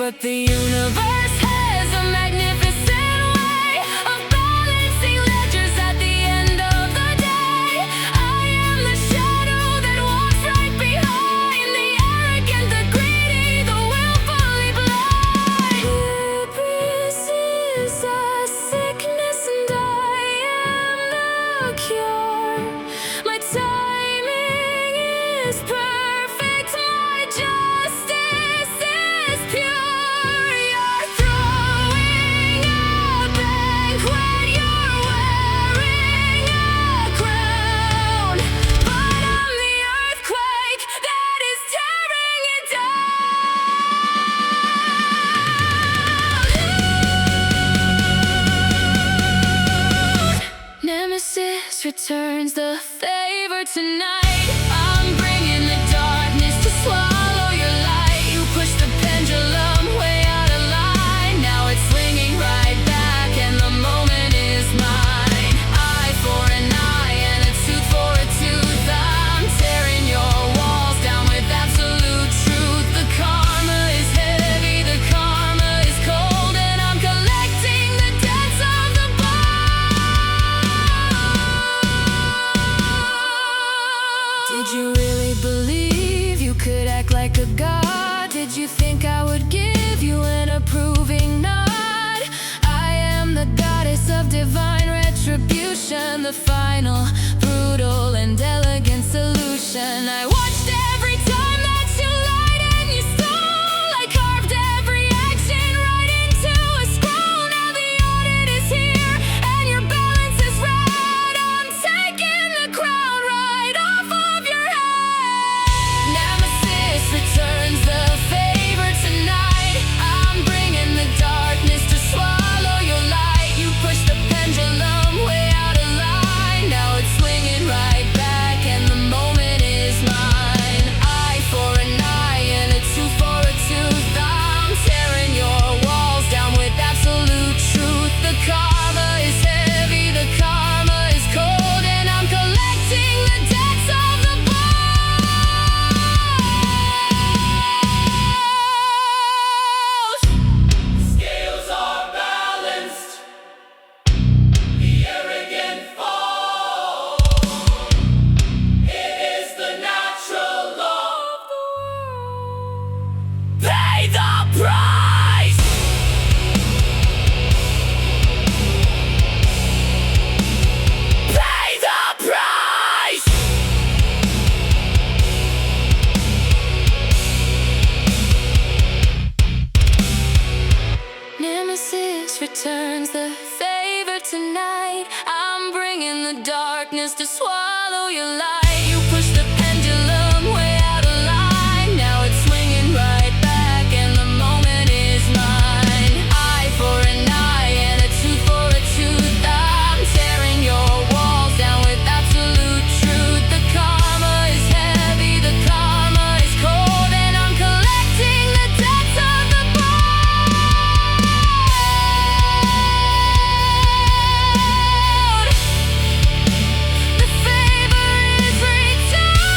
but the universe has a magnificent way of balancing ledgers at the end of the day. I am the shadow that walks right behind the arrogant, the greedy, the willfully blind. Hubris is a sickness and I am the cure. My timing is perfect, my justice is pure. You're throwing a banquet, you're wearing a crown, but I'm the earthquake that is tearing it down. Nemesis returns the favor tonight. I'm bringing the darkness to swallow your light. You push the pendulum way out of line. Now it's swinging right back and the moment is mine. Eye for an eye and a tooth for a tooth. I'm tearing your walls down with absolute truth. The karma is heavy, the karma is cold, and I'm collecting the debts of the Did you really believe you could act like a god? Did you think I would give you an approving nod? I am the goddess of divine retribution, the final, brutal, and elegant solution. I watched every time that you lied and you stole. I carved every action right into a scroll. Now the audit is here and your balance is right. I'm taking the crown right off of your head. Nemesis returns the favor tonight. I'm bringing the darkness to swallow your light. You push the pendulum way out of line. Now it's swinging right back and the moment is mine. Eye for an eye and a tooth for a tooth. I'm tearing your walls down with absolute truth. The karma is heavy, the karma is cold, and I'm collecting the debts of the bold. Scales are balanced, the arrogant fall. It is the natural law. Pay the price! Pay the price! Nemesis returns the favor tonight. I'm bringing the darkness to swallow your light. You push the pendulum way out of line. Now it's swinging right back and the moment is mine. Eye for an eye and a tooth for a tooth. I'm tearing your walls down with absolute truth. The karma is heavy, the karma is cold, and I'm collecting the debts of the bold. The favor is returned.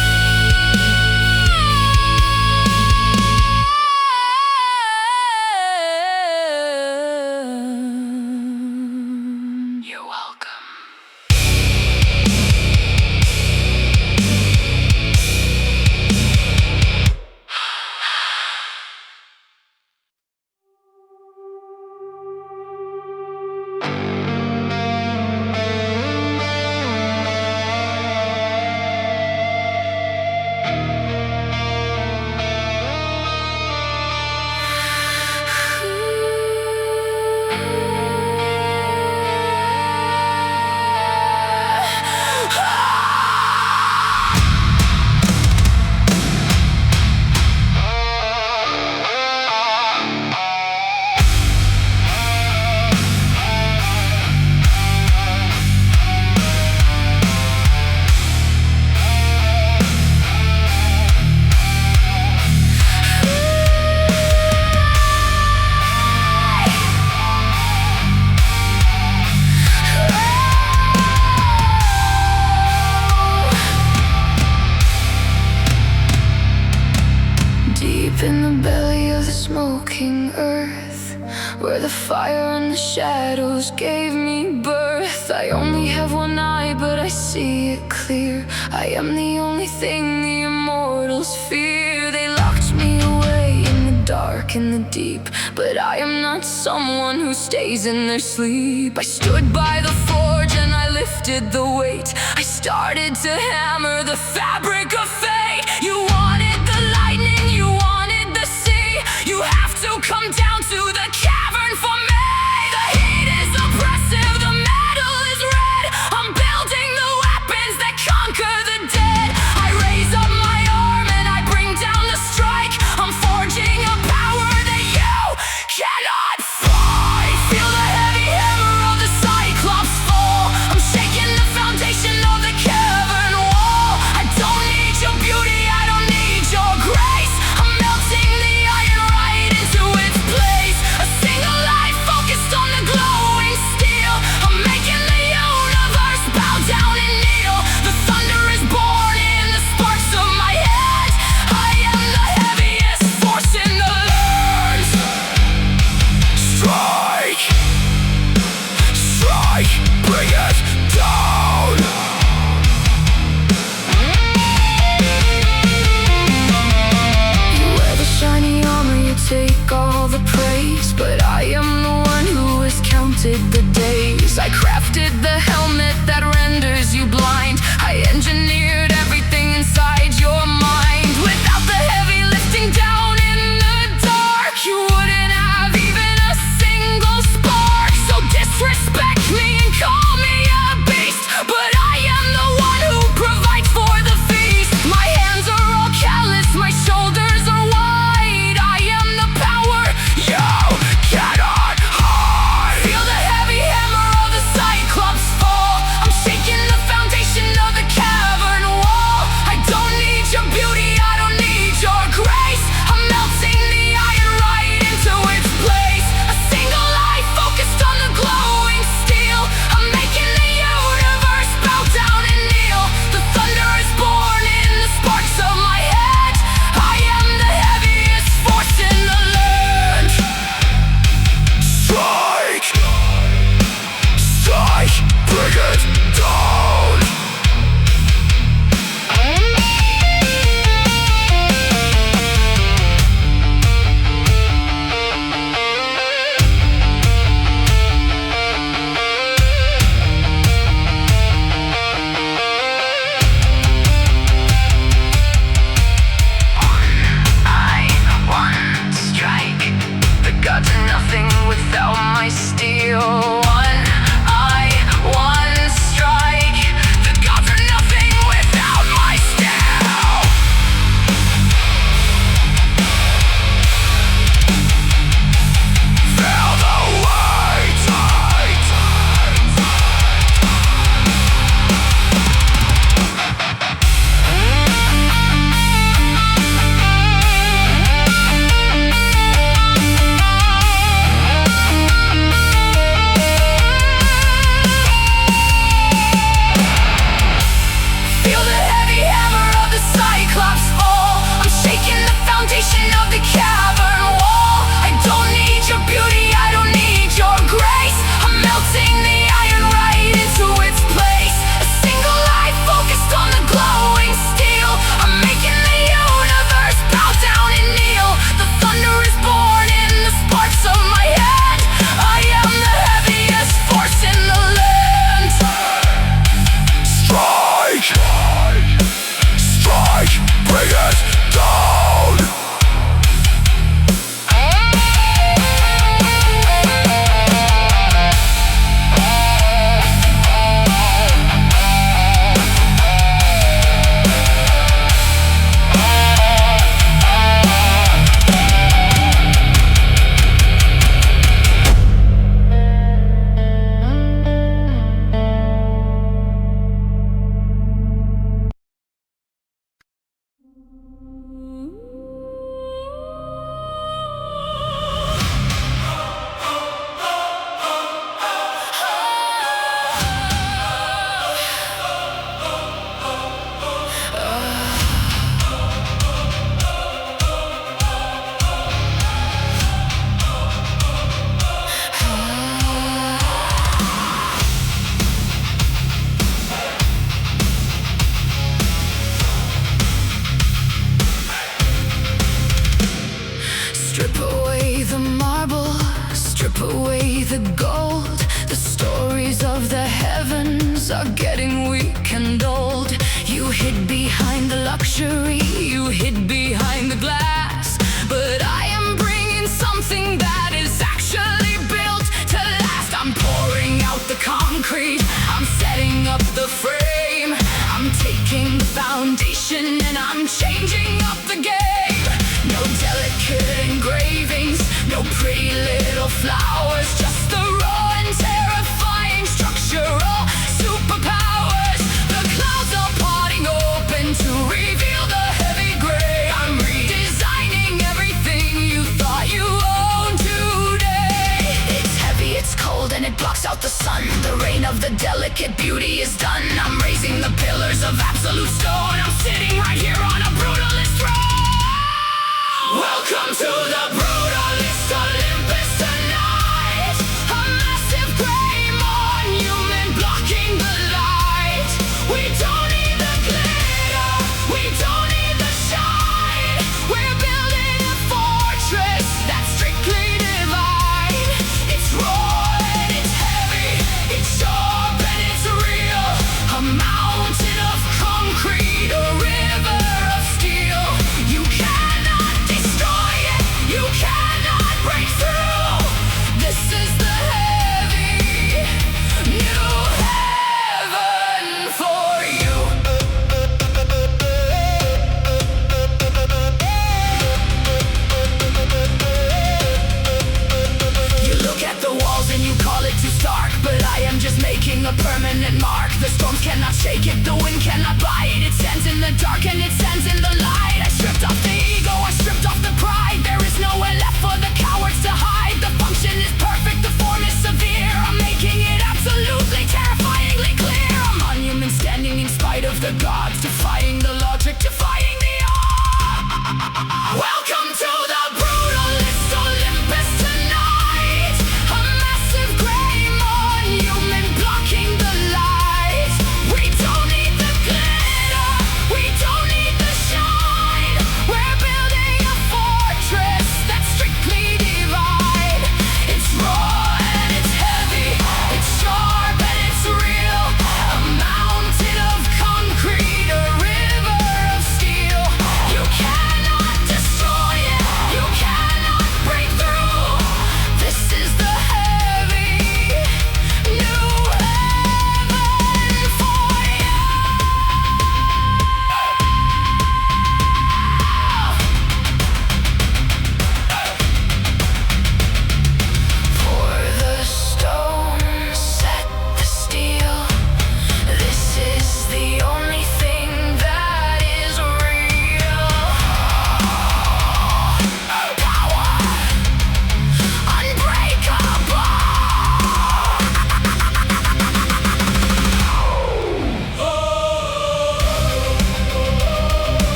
fire and the shadows gave me birth. I only have one eye, but I see it clear. I am the only thing the immortals fear. They locked me away in the dark and the deep, but I am not someone who stays in their sleep. I stood by the forge and I lifted the weight. I started to hammer the fabric of fate. You wanted the lightning, you wanted the sea. You have to come down to the cavern for me. The heat is oppressive, the metal is red. I'm building the weapons that conquer the dead. I raise up my arm and I bring down the strike. I'm forging a power that you cannot fight. Feel the heavy hammer of the Cyclops fall. I'm shaking the foundation of the cavern wall. I don't need your beauty, I don't need your grace. I'm melting the iron right into its place. are getting weak and old. You hid behind the luxury, you hid behind the glass. But I am bringing something that is actually built to last. I'm pouring out the concrete, I'm setting up the frame. I'm taking the foundation and I'm changing up the game. No delicate engravings, no pretty little flowers, just the raw and terrifying structural superpowers. The clouds are parting open to reveal the heavy gray. I'm redesigning everything you thought you owned today. It's heavy, it's cold, and it blocks out the sun. The reign of the delicate beauty is done. I'm raising the pillars of absolute stone. I'm sitting right here on a brutalist throne. Welcome to the Brutalist Olympus tonight. A massive gray monument blocking the light. We don't need the glitter, we don't need the shine. We're building a fortress that's strictly divine. It's raw and it's heavy, it's sharp and it's real. A mountain of concrete, a river of steel. You cannot destroy it, you cannot break through. This is the heavy new heaven for you. You look at the walls and you call it too stark, but I am just making a permanent mark. The storms cannot shake it, the wind cannot buy it. It stands in the dark and it stands in the light. I stripped off the ego, I stripped off the pride. There is nowhere left for the cowards to hide. The function is perfect, the form is severe. I'm making it absolutely terrifyingly clear. A monument standing in spite of the gods, defying the logic, defying the odds. Welcome to the Brutalist Olympus tonight. A massive gray monument blocking the light. We don't need the glitter, we don't need the shine. We're building a fortress that's strictly divine. It's raw and it's heavy, it's sharp and it's real. A mountain of concrete, a river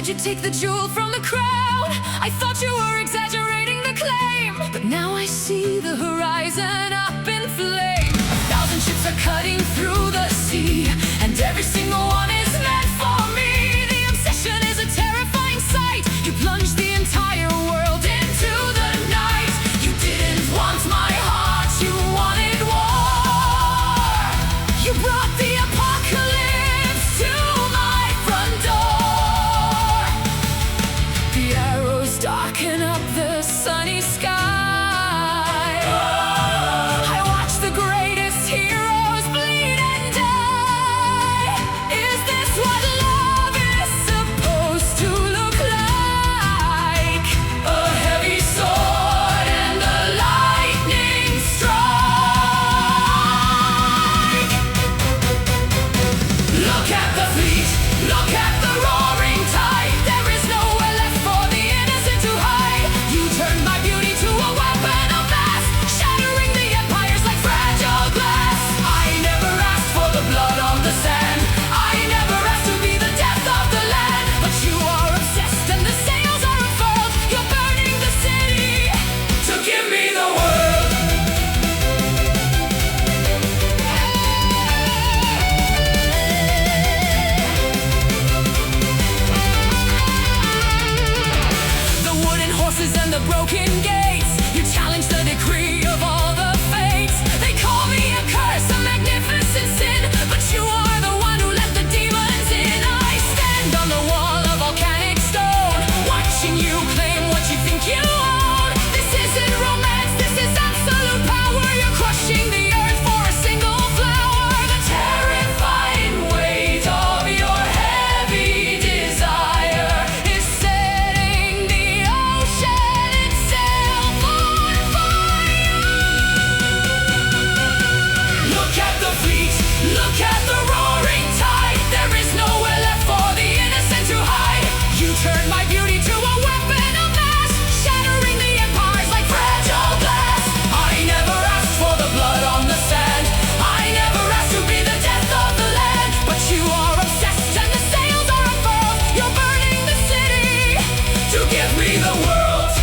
you take the jewel from the crown. I thought you were exaggerating the claim, but now I see the horizon up in flame. 1,000 ships are cutting through the sea, and every single one is meant for me. The obsession is a terrifying sight. You plunge the entire world into the night. You didn't want my heart, you wanted war. You brought the apocalypse to my front door. The arrows darken up the sunny sky. I watch the greatest heroes bleed and die. Is this what love is supposed to look like? A heavy sword and a lightning strike. Look at the fleet, look at the roaring tide. There is nowhere left for the innocent to hide. You turned my beauty to a weapon of mass, shattering the empires like fragile glass. I never asked for the blood on the sand. I never asked to be the death of the land. But you are obsessed and the sails are unfurled. You're burning the city to give me the world. The wooden horses and the broken gates. You challenge the decree of all the fates. They call me a curse, a magnificent sin, but you are the one who let the demons in. I stand on the wall of volcanic stone, watching you claim what you think you own. This isn't romance, this is absolute power. You're crushing the earth for a single flower. The terrifying weight of your heavy desire is setting the ocean itself on fire. Look at the fleet, look at the roaring tide. There is nowhere left for the innocent to hide. You turned my beauty to a weapon of mass, shattering the empires like fragile glass. I never asked for the blood on the sand. I never asked to be the death of the land. But you are obsessed and the sails are unfurled. You're burning the city to give me the world.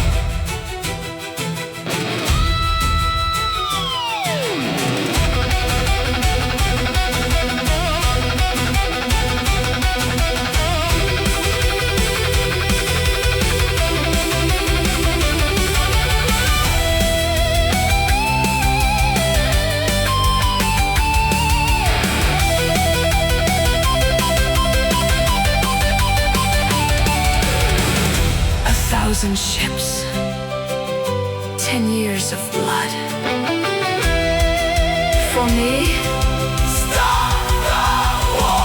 A 1,000 ships, 10 years of blood. For me, stop the war.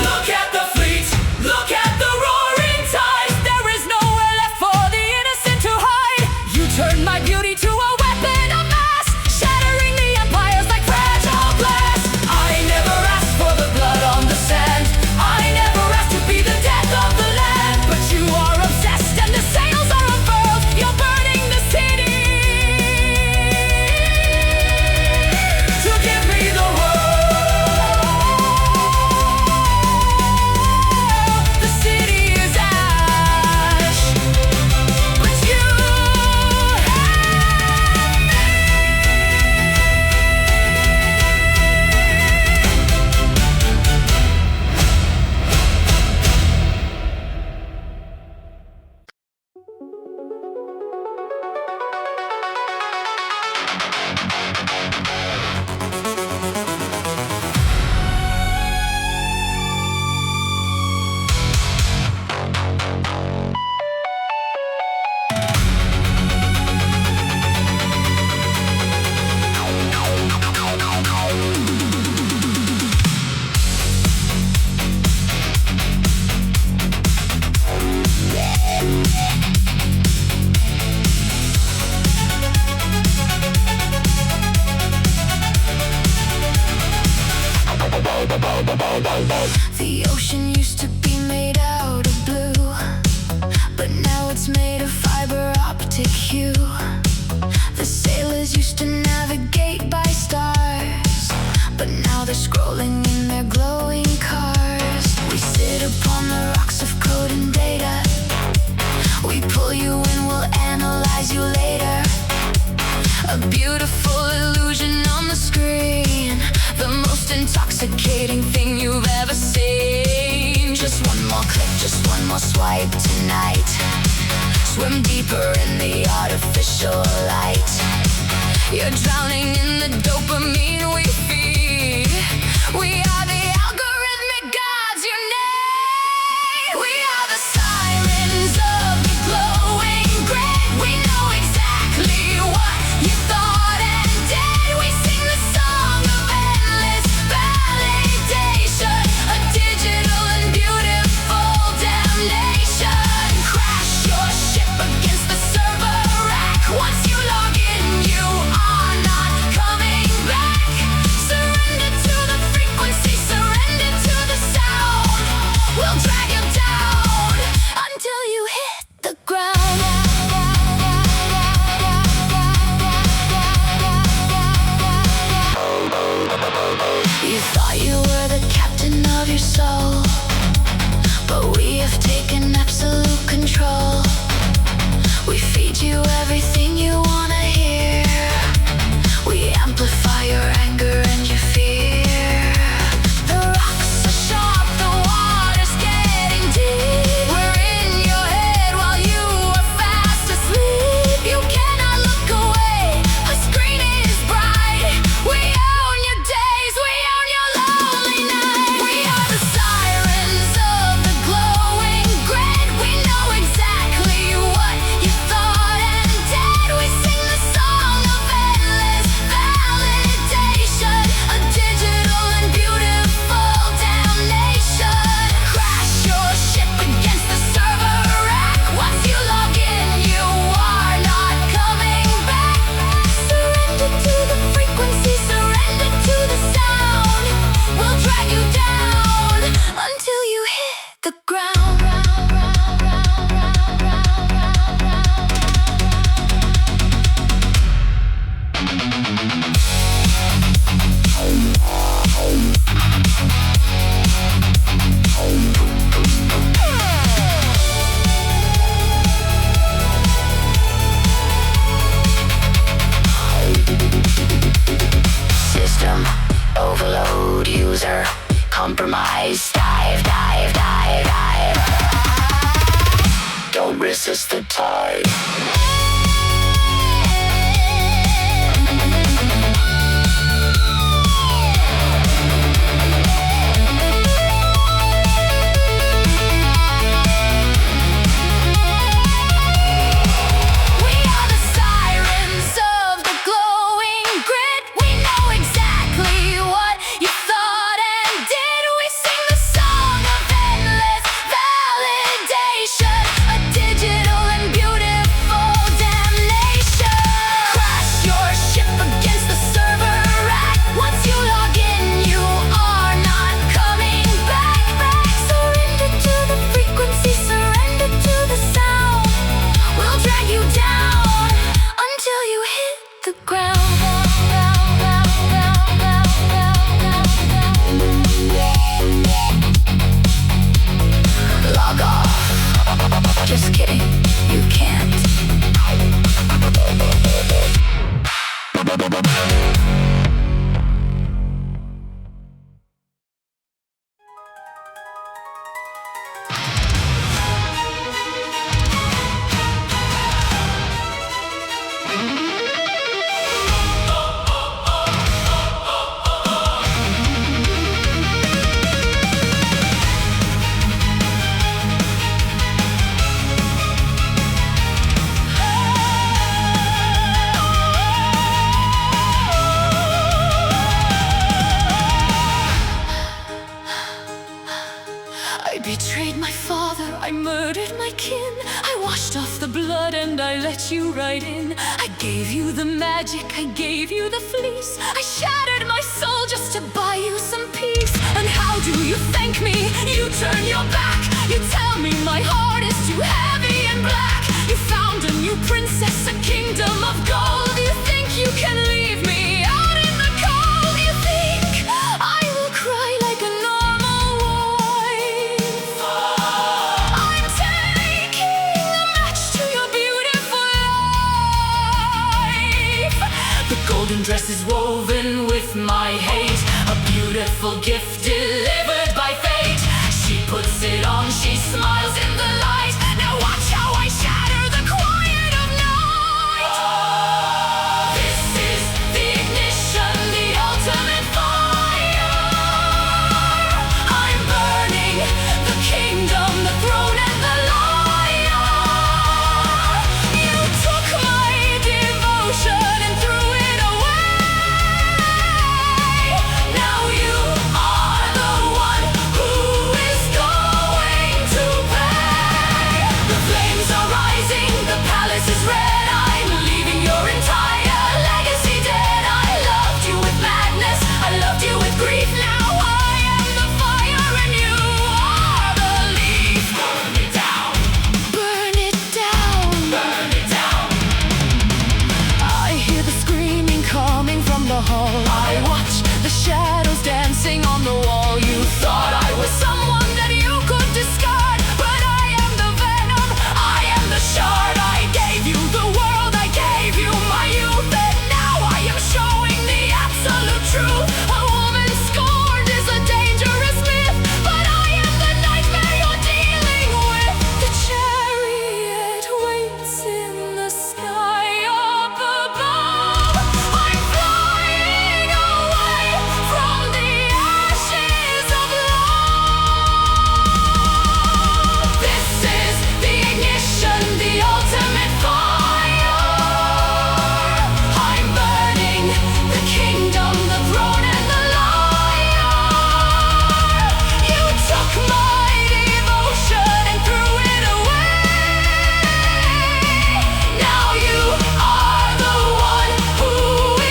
Look at the fleet, look at the roaring tide. There is nowhere left for the innocent to hide. You turned my beauty to a weapon of mass, shattering the empires like fragile glass. I never asked for the blood on the sand. I never asked to be the death of the land. But you are obsessed and the sails are unfurled. You're burning the city to give me the world. The city is ash, but you have used to be made out of blue, but now it's made of fiber optic hue. The sailors used to navigate by stars, but now they're scrolling in their glowing cars. We sit upon the rocks of code and data. We pull you in, we'll analyze you later. A beautiful illusion on the screen, the most intoxicating thing you've ever seen. Just one more click, just one more swipe tonight. Swim deeper in the artificial light. You're drowning in the dopamine we feed. We are the algorithmic gods you need. We are the sirens of the glowing grid. We know exactly what you thought and did. We sing the song of endless validation, a digital and beautiful damnation. Crash your ship against the server rack. Once you log in, you are not coming back. Surrender to the frequency, surrender to the sound. We'll drag you down until you hit the ground. You thought you were the captain of your soul, but we have taken absolute control. We feed you everything you wanna hear. We amplify your anger and your fear. The rocks are sharp, the water's getting deep. We're in your head while you are fast asleep. You cannot look away, a screen is bright. We own your days, we own your lonely nights. We are the sirens of the glowing grid. We know exactly what you thought and did. We sing the song of endless validation, a digital and beautiful damnation. Crash your ship against the server rack. Once you log in, you are not coming back. Surrender to the frequency, surrender to the sound. We'll drag you down until you hit the ground. System overload, user compromise. Dive, dive, dive, dive. Don't resist the tide. We are the sirens of the glowing grid. We know exactly what you thought and did. We sing the song of endless validation, a digital and beautiful damnation. Crash your ship against the server rack. Once you log in, you are not coming back. Surrender to the frequency, surrender to the sound. We'll drag you down until you hit the ground. Log off. Just kidding, you can't. betrayed my father, I murdered my kin. I washed off the blood and I let you right in. I gave you the magic, I gave you the fleece. I shattered my soul just to buy you some peace. And how do you thank me? You turn your back. You tell me my heart is too heavy and black. You found a new princess, a kingdom of gold. You think you can leave me out in the cold. You think I will cry like a normal wife. I'm taking a match to your beautiful life. The golden dress is woven with my hate, a beautiful gift delivered by fate. She puts it on, she smiles in the light. Now watch how I shatter the quiet of night. This is the ignition, the ultimate fire. I'm burning the kingdom, the throne and the lyre. You took my devotion and threw it away. Now you are the one who is going to pay. The flames are rising, the palace is red. I'm leaving your entire legacy dead. I loved you with madness, I loved you with grief. Now I am the fire and you are the leaf. Burn it down, Burn it down. burn it down. I hear the screaming coming from the hall. I watch the shadows dancing on the wall. You thought I was someone that you could discard, but I am the venom, I am the shard. I gave you the world, I gave you my youth, and now I am showing the absolute truth. A woman scorned is a dangerous myth, but I am the nightmare you're dealing with. The chariot waits in the sky up above. I'm flying away from the ashes of love. This is the ignition, the ultimate fire. I'm burning the kingdom, the throne and the lyre. You took my devotion and threw it away. Now you are the one who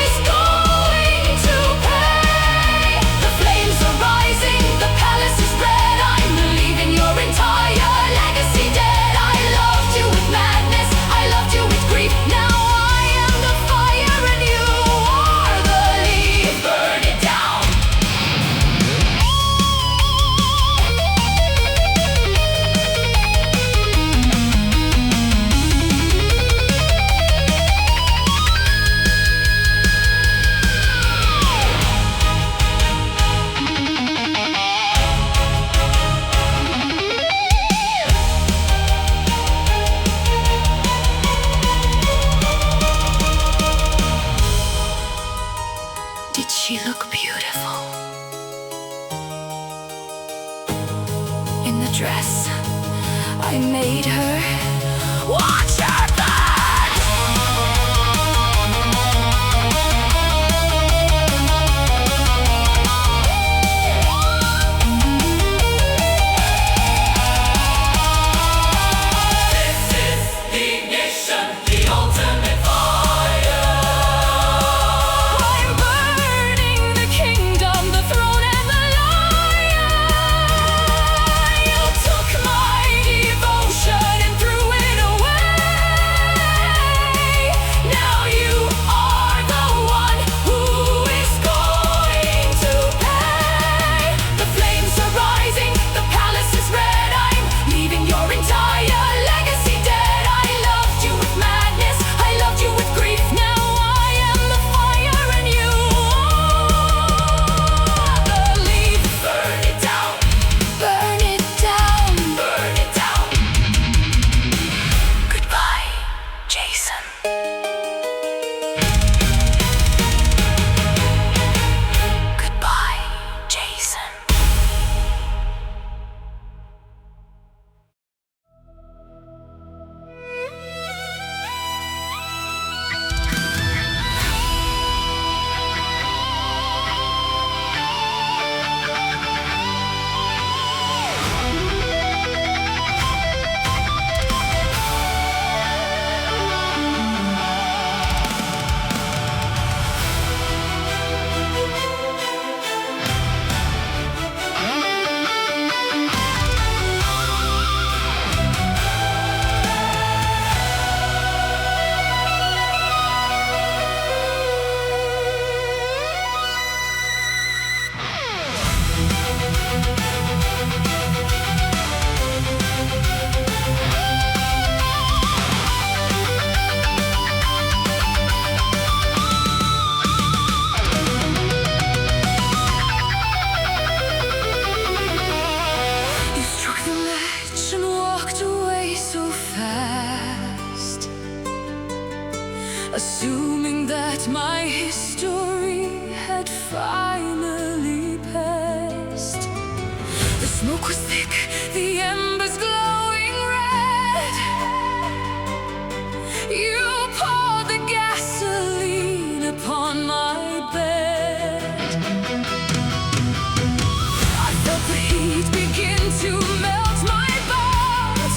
is going to pay. The flames are rising, the palace is red. I'm leaving your entire legacy dead. I loved you with madness, I loved you with grief. Now I am the fire and you are the leaf. Burn it down, Did she look beautiful? In the dress I made her. Watch her burn! this is the ignition, the ultimate fire. I'm burning the kingdom, the throne and the lyre. You took my devotion and threw it away. assuming that my history had finally passed. The smoke was thick, the embers glowing red. You poured the gasoline upon my bed. I felt the heat begin to melt my bones.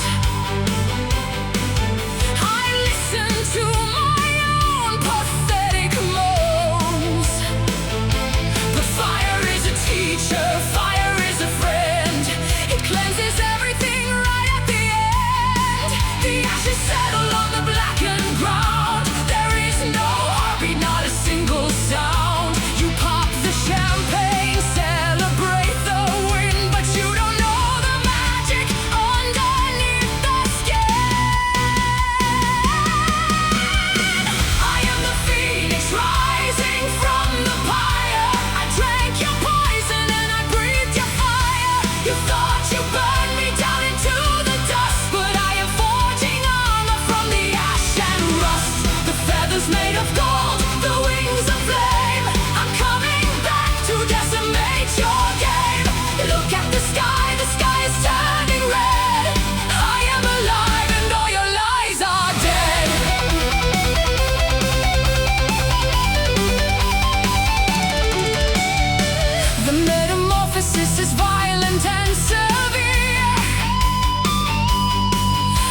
I listened to my own pathetic moans. The fire is a teacher, fire is a friend. It cleanses everything right at the end. The ashes settle on the blackened ground. There is no heartbeat, not a single sound. You pop the champagne, celebrate the win, but you don't know the magic underneath the skin. I am the phoenix rising from the pyre. I drank your poison and I breathed your fire. You thought you burned me down into the dust, but I am forging armor from the ash and rust. The feathers made of gold, the wings of flame. I'm coming back to decimate your game. Look at the sky is turning red. I am alive and all your lies are dead. The metamorphosis is violent and severe.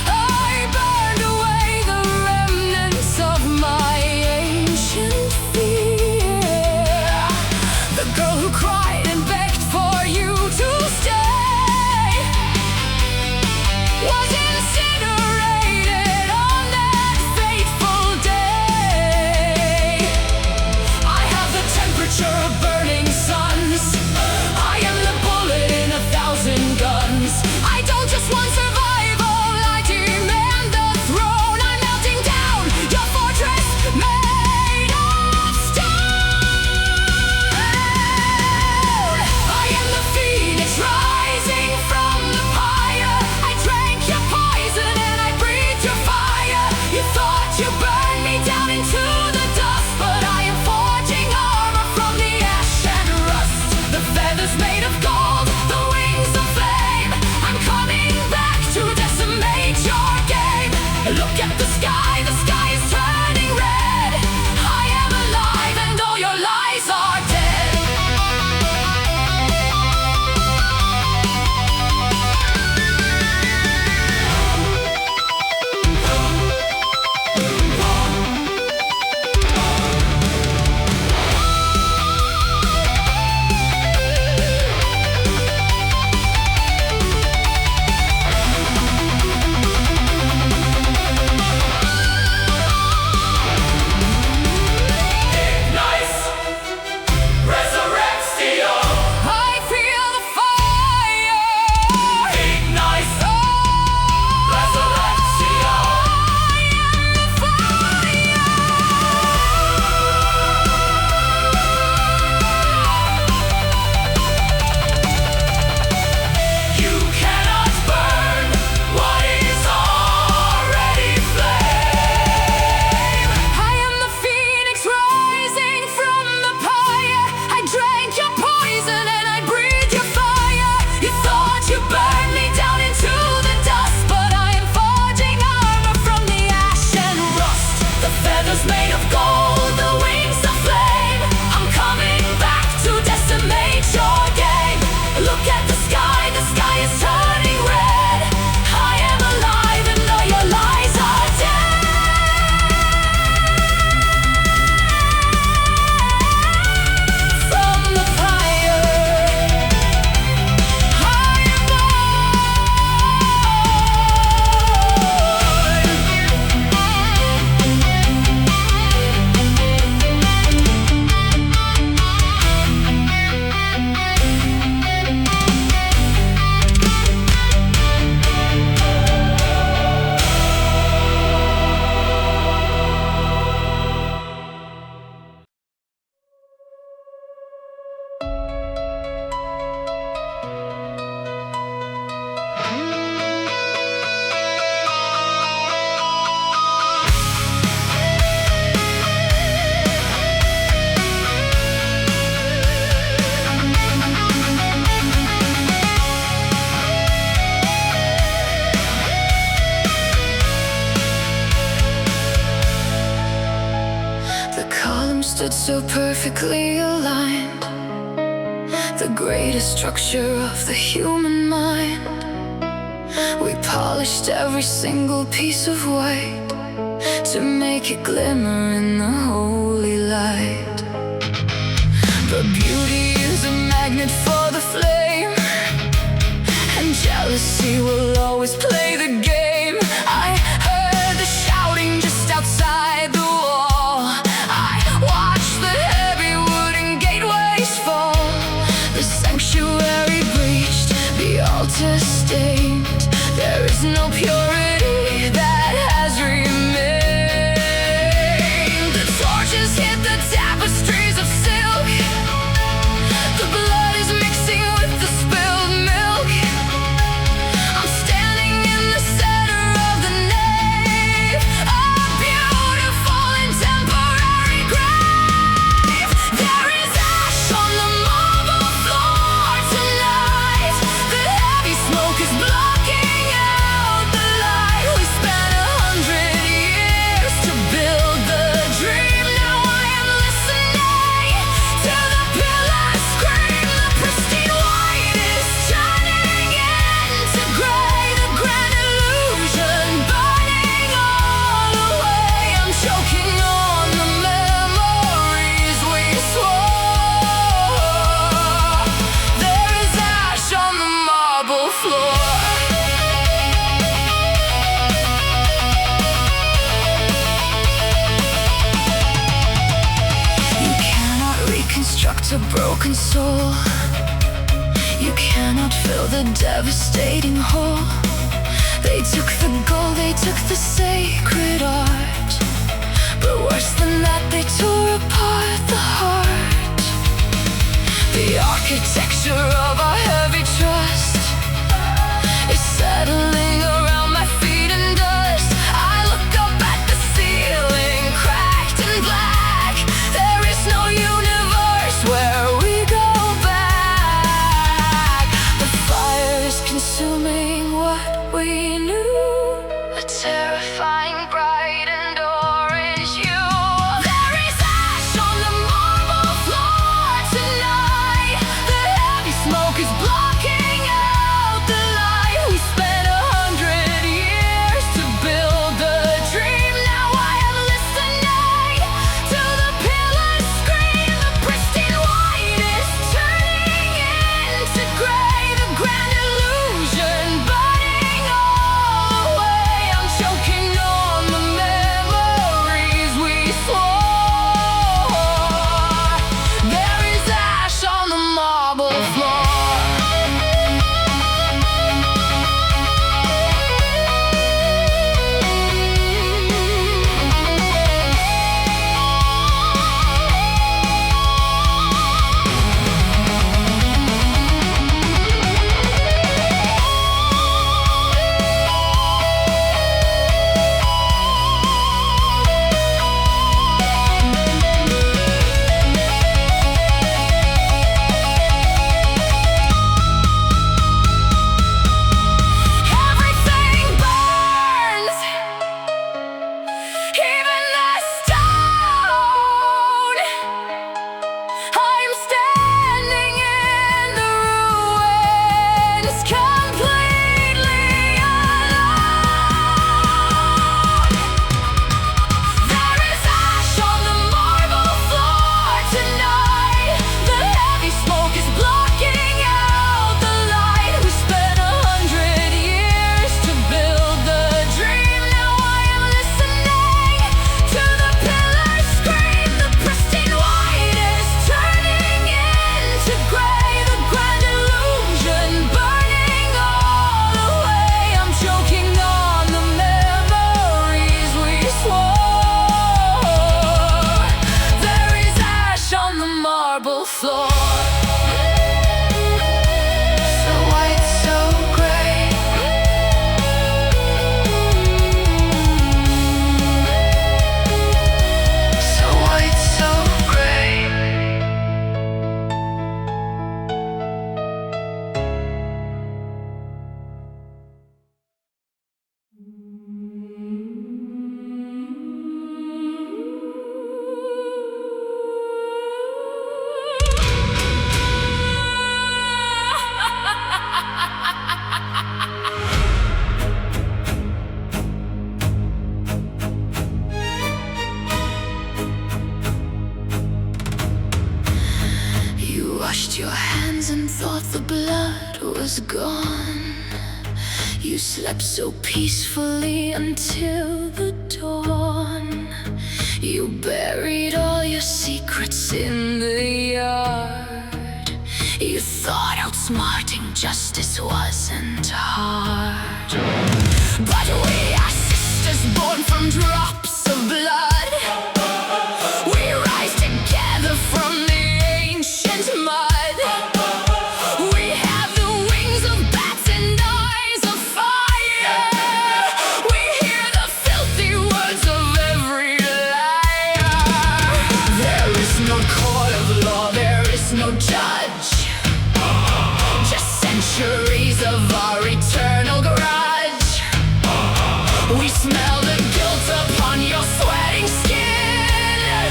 I burned away the remnants of my ancient fear. The girl who cried and begged for you to stay was incinerated on that fateful day. I have the temperature of burning suns. I am the bullet in 1,000 guns. I don't just want survival, I demand the throne. I'm melting down your fortress made of stone. I am the phoenix rising from the pyre. I drank your poison and I breathed your fire. You thought you burned me down into the dust, but I am forging armor from the ash and rust. The feathers made of gold, the wings of flame. I'm coming back to decimate your game. Look at the sky is turning red. I am alive and all your lies are dead. Ignites, resurrectio. I feel the fire. Ignites, resurrectio. You cannot burn what is already flame. I am the phoenix rising from the pyre. I drank your poison and I breathed your fire. You thought you burned me down into the dust, but I am forging armor from the ash and rust. The feathers made of gold, the wings of flame. I'm coming back to decimate your game. Look at the sky is turning red. I am alive and all your lies are dead. From the fire, I am born. stood so perfectly aligned, the greatest structure of the human mind. We polished every single piece of white to make it glimmer in the holy light. But beauty is a magnet for the flame, and jealousy will always play the game. I heard the shouting just outside the wall. I watched the heavy wooden gateways fall. The sanctuary breached, the altar stained. There is no purity that has remained. The torches hit the tapestries of silk. The blood is mixing with the spilled milk. I'm standing in the center of the nave, a beautiful and temporary grave. There is ash on the marble floor tonight. The heavy smoke is blocking out the light. We spent 100 years to build the dream. Now I am listening to the pillars scream. The pristine white is turning into gray. The grand illusion burning all away. I'm choking on the memories we swore. There is ash on the marble floor. You cannot reconstruct a broken soul. You cannot fill the devastating hole. They took the gold, they took the sacred art, but worse than that, they tore apart the heart. The architecture of our heavy trust is settling around my feet in dust. I look up at the ceiling, cracked and black. There is no universe where we go back. The fire is consuming what we knew, a terrifying bright and orange hue. There is ash on the marble floor tonight. The heavy smoke thought the blood was gone. You slept so peacefully until the dawn. You buried all your secrets in the yard. You thought outsmarting justice wasn't hard. But we are sisters born from drops of blood. We rise together from the ancient mud. We have the wings of bats and eyes of fire. We hear the filthy words of every liar. There is no court of law, there is no judge. Just centuries of our eternal grudge. We smell the guilt upon your sweating skin.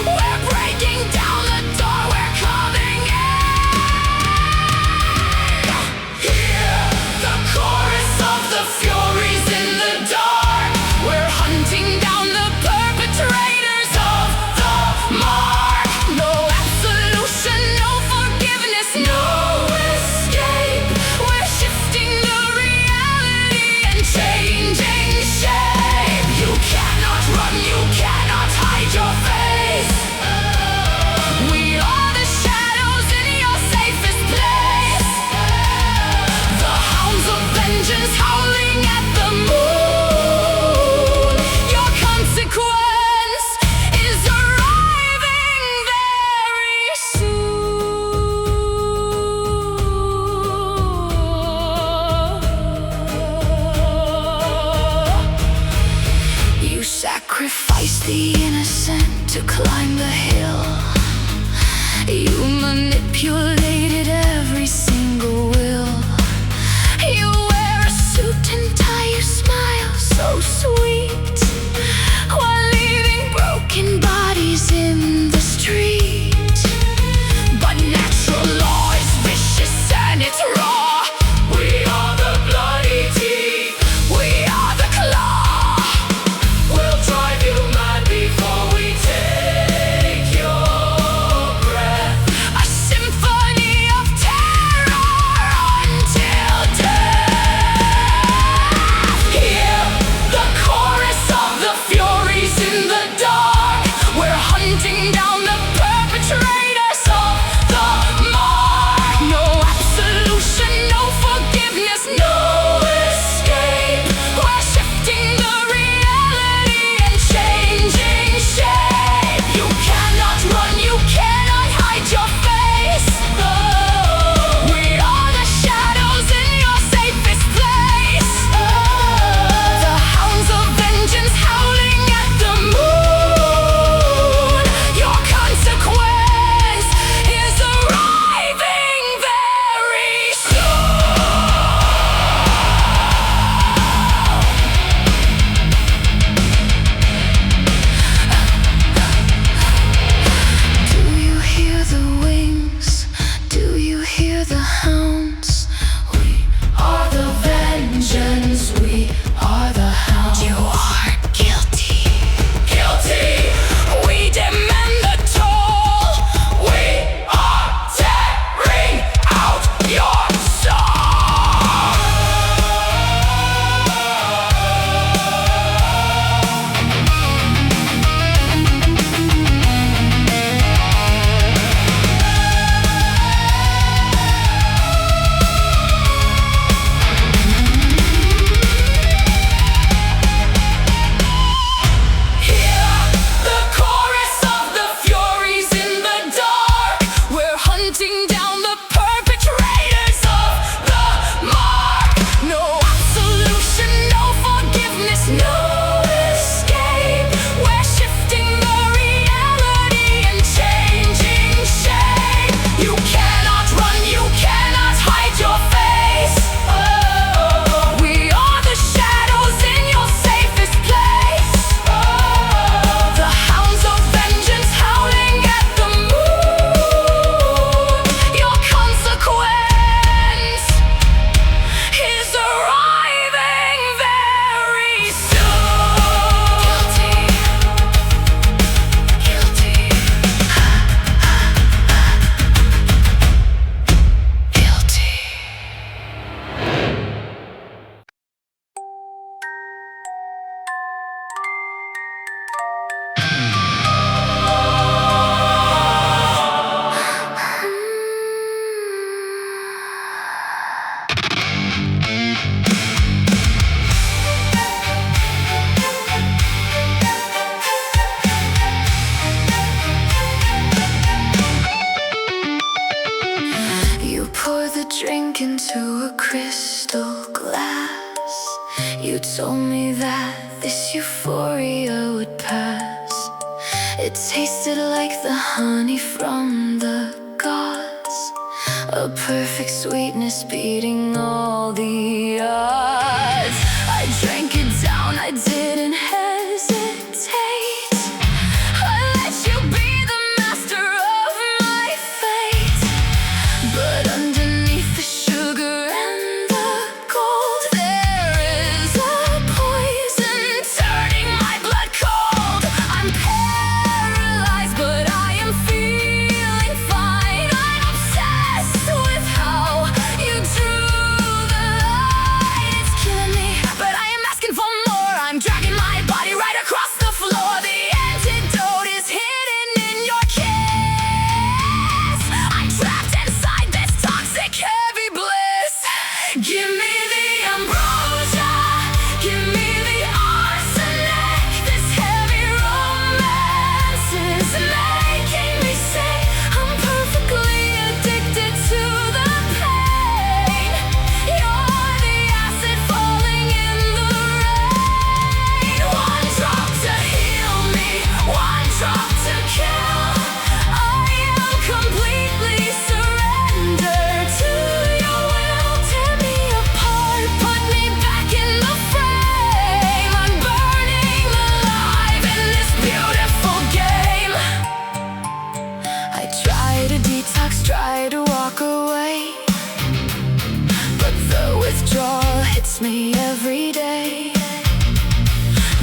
We're breaking down the door, we're coming in. Hear the chorus of the Furies in the dark. We're hunting down the perpetrators of the mark. No absolution, no forgiveness, no escape. We're shifting the reality and changing shape. You cannot run, you cannot hide your face. We are the shadows in your safest place. The hounds of vengeance howling at the moon. Your consequence is arriving very soon. You sacrificed the innocent to climb the hill. You manipulated every single will. You wear a suit and tie, you smile so sweet, while leaving broken bodies in the street. But natural law is vicious and it's raw. We are the bloody teeth, we are the claw. We'll drive you mad before we take your breath. A symphony of terror until death. Hear the chorus drank into a crystal glass. You told me that this euphoria would pass. It tasted like the honey from the gods, a perfect sweetness beating all the odds. I drank it down, I didn't hesitate. I let you be the master of my fate. But underneath the sugar and the gold, there is a poison turning my blood cold. I'm paralyzed, but I am feeling fine. I'm obsessed with how you drew the line. It's killing me, but I am asking for more. I'm dragging my body right across the floor. The antidote is hidden in your kiss. I'm trapped inside this toxic heavy bliss. Give me the ambrosia, give me the arsenic. This heavy romance is making me sick. I'm perfectly addicted to the pain. You're the acid falling in the rain. One drop to heal me, one drop to kill. I am completely surrendered to your will. Tear me apart, put me back in the frame. I'm burning alive in this beautiful game. I try to detox, try to walk away, but the withdrawal hits me every day.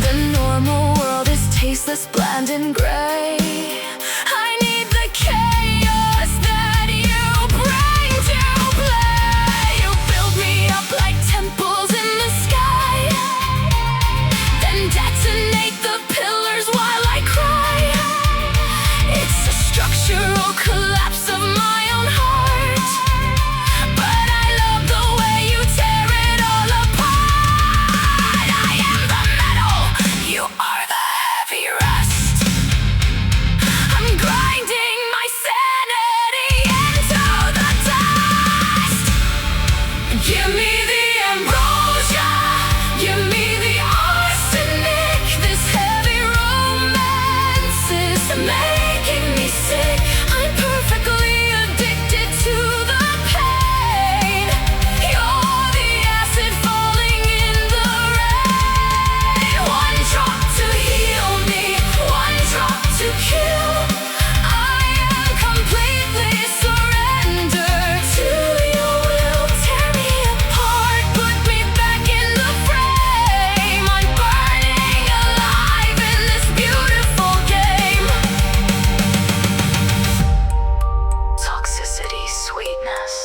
The normal world is tasteless, bland and gray. I need the chaos that you bring to play. You build me up like temples in the sky, then detonate the pillars while I cry. It's a structural collapse of my own heart, but I love the way you tear it all apart. I am the metal, you are the heavy rust. I'm grinding my sanity into the dust. Give me the ambrosia, give me the arsenic. This heavy romance is making me sick. I'm perfectly addicted to the pain. You're the acid falling in the rain. One drop to heal me, one drop to kill. I am completely surrendered to your will. Tear me apart, put me back in the frame. I'm burning alive in this beautiful game. Toxicity, sweetness,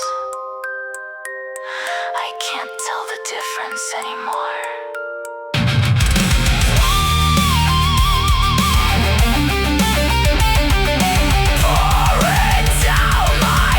I can't tell the difference anymore. Pour it down my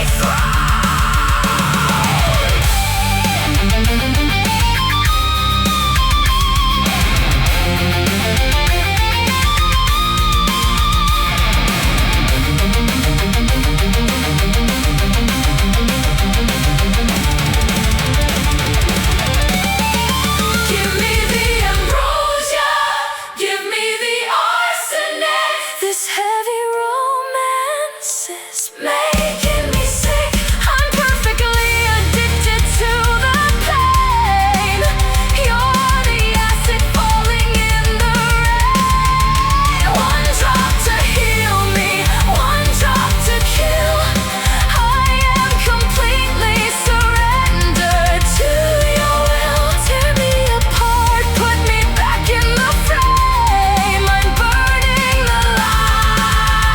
Give me the ambrosia, give me the arsenic. This heavy romance is making me sick. I'm perfectly addicted to the pain. You're the acid falling in the rain. One drop to heal me, one drop to kill. I am completely surrendered to your will. Tear me apart, put me back in the frame. I'm burning alive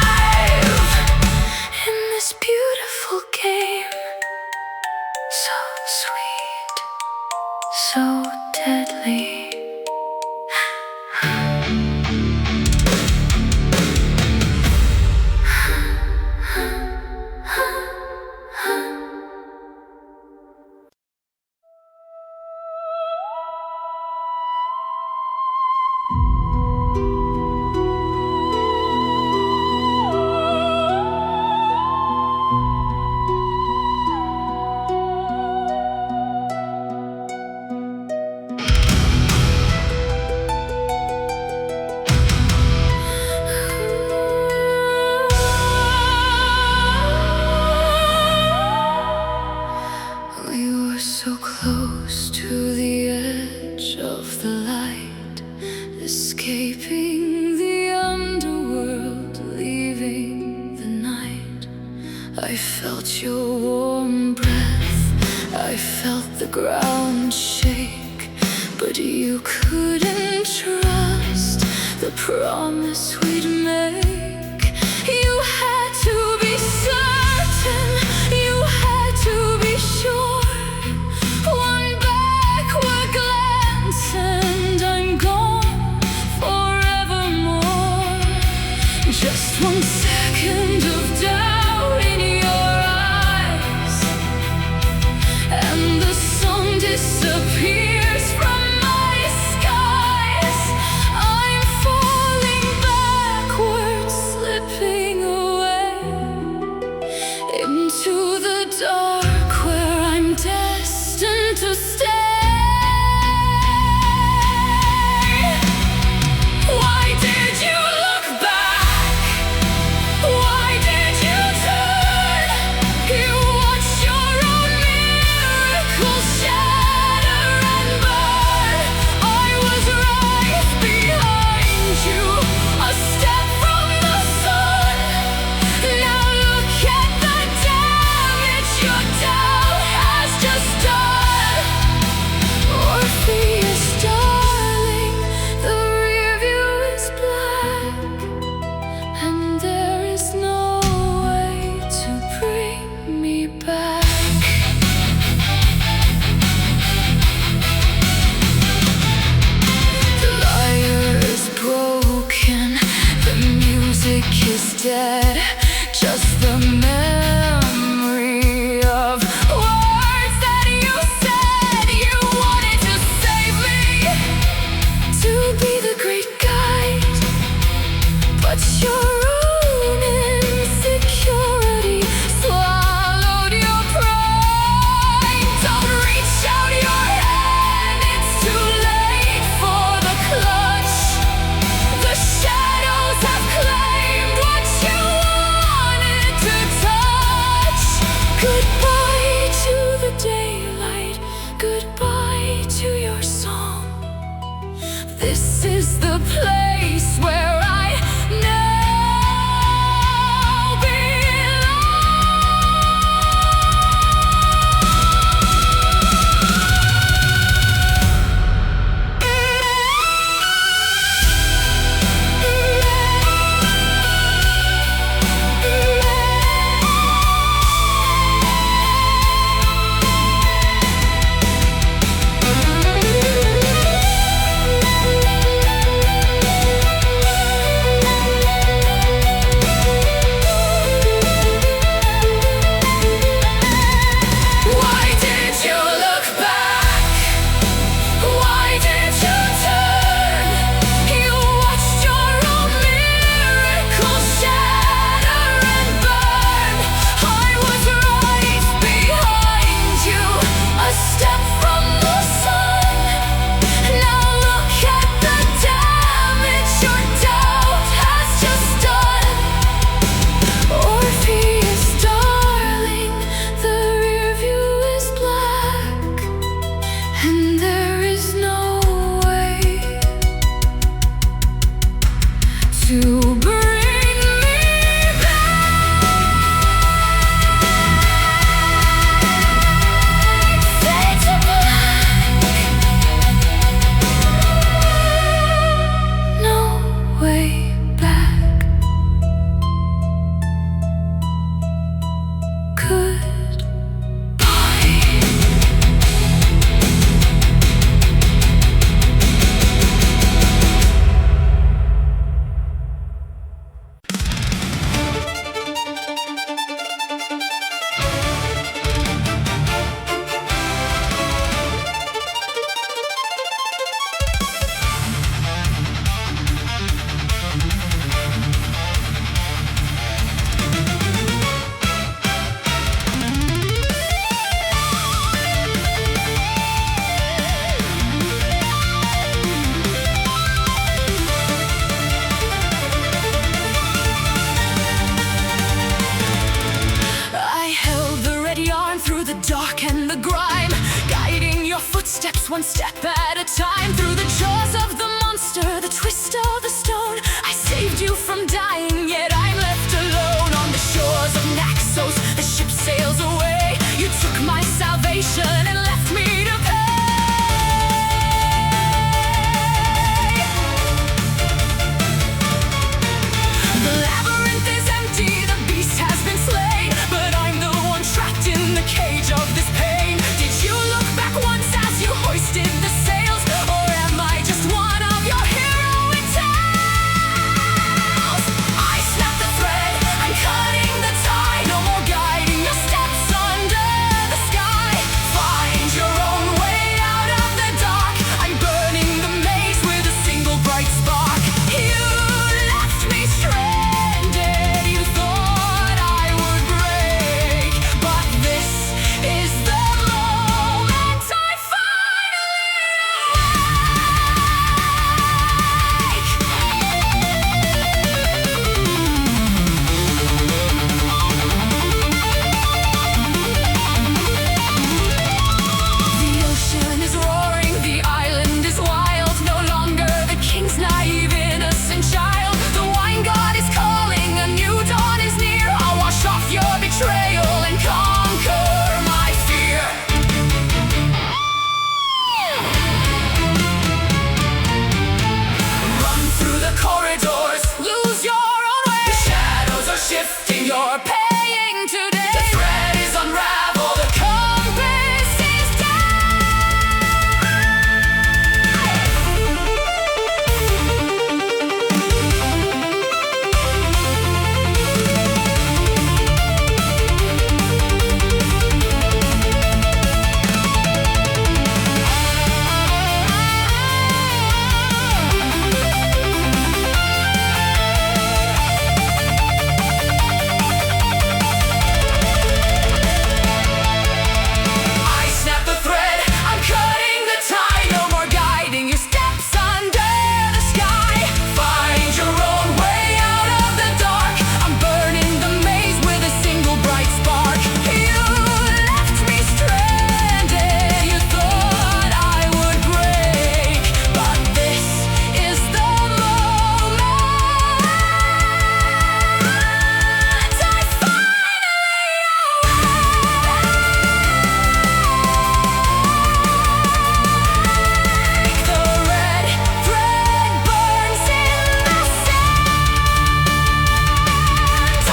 I felt your warm breath, I felt the ground shake, but you couldn't trust the promise we'd make. You had to be certain, you had to be sure. One backward glance and I'm gone forevermore. Just 1 second of doubt in your eyes, and the sun disappears from my skies. I'm falling backwards, slipping away into the dark where I'm destined to stay. Why did you look back? Why did you turn? You watched your own miracles shatter and burn. I was right behind you, a step from the sun. Now look at the damage your doubt has just done. Orpheus, darling, the rearview is black, and there is no way to bring me back. The lyre is broken, the music is dead, just the memory of words that you said. You wanted to save me, to be the great guide, but your own insecurity swallowed your pride. Don't reach out your hand, it's too late for the clutch. The shadows have claimed what you wanted to touch. Goodbye to the daylight, goodbye to your song. This is the place where I now Why did you look back? Why did you turn? You watched your own miracles shatter and burn. I was right behind you, a step from the sun. Now look at the damage your doubt has just done. Orpheus, darling, the rearview is black, and there is no way to bring me back. Fade to black. No way back. Goodbye. I held the ready arm through the dark and the grime, guiding your footsteps 1 step at a time. Through the jaws of the monster, the twist of the stone, I saved you from dying, yet I'm left alone on the shores of Naxos. salvation and left me to pay. The labyrinth is empty, the beast has been slain, but I'm the one trapped in the cage of this pain. Did you look back once as you hoisted the sails, or am I just one of your heroic tales? I snap the thread, I'm cutting the tie, no more guiding your steps under the sky. Find your own way out of the dark, I'm burning the maze with a single bright spark. You left me stranded, you thought I would break, but this is the moment I finally awake. The ocean is roaring, the island is wild, no longer the king's naive innocent child. The wine god is calling, a new dawn is near. I'll wash off your betrayal and conquer my fear. Run through the corridors, lose your own way. The shadows are shifting, you're paying today. The thread is unraveled, the compass is I snap the thread, I'm cutting the tie, no more guiding your steps under the sky. Find your own way out of the dark, I'm burning the maze with a single bright spark. You left me stranded, you thought I would break, but this is the moment I finally awake. The red thread burns in the sand. Awake.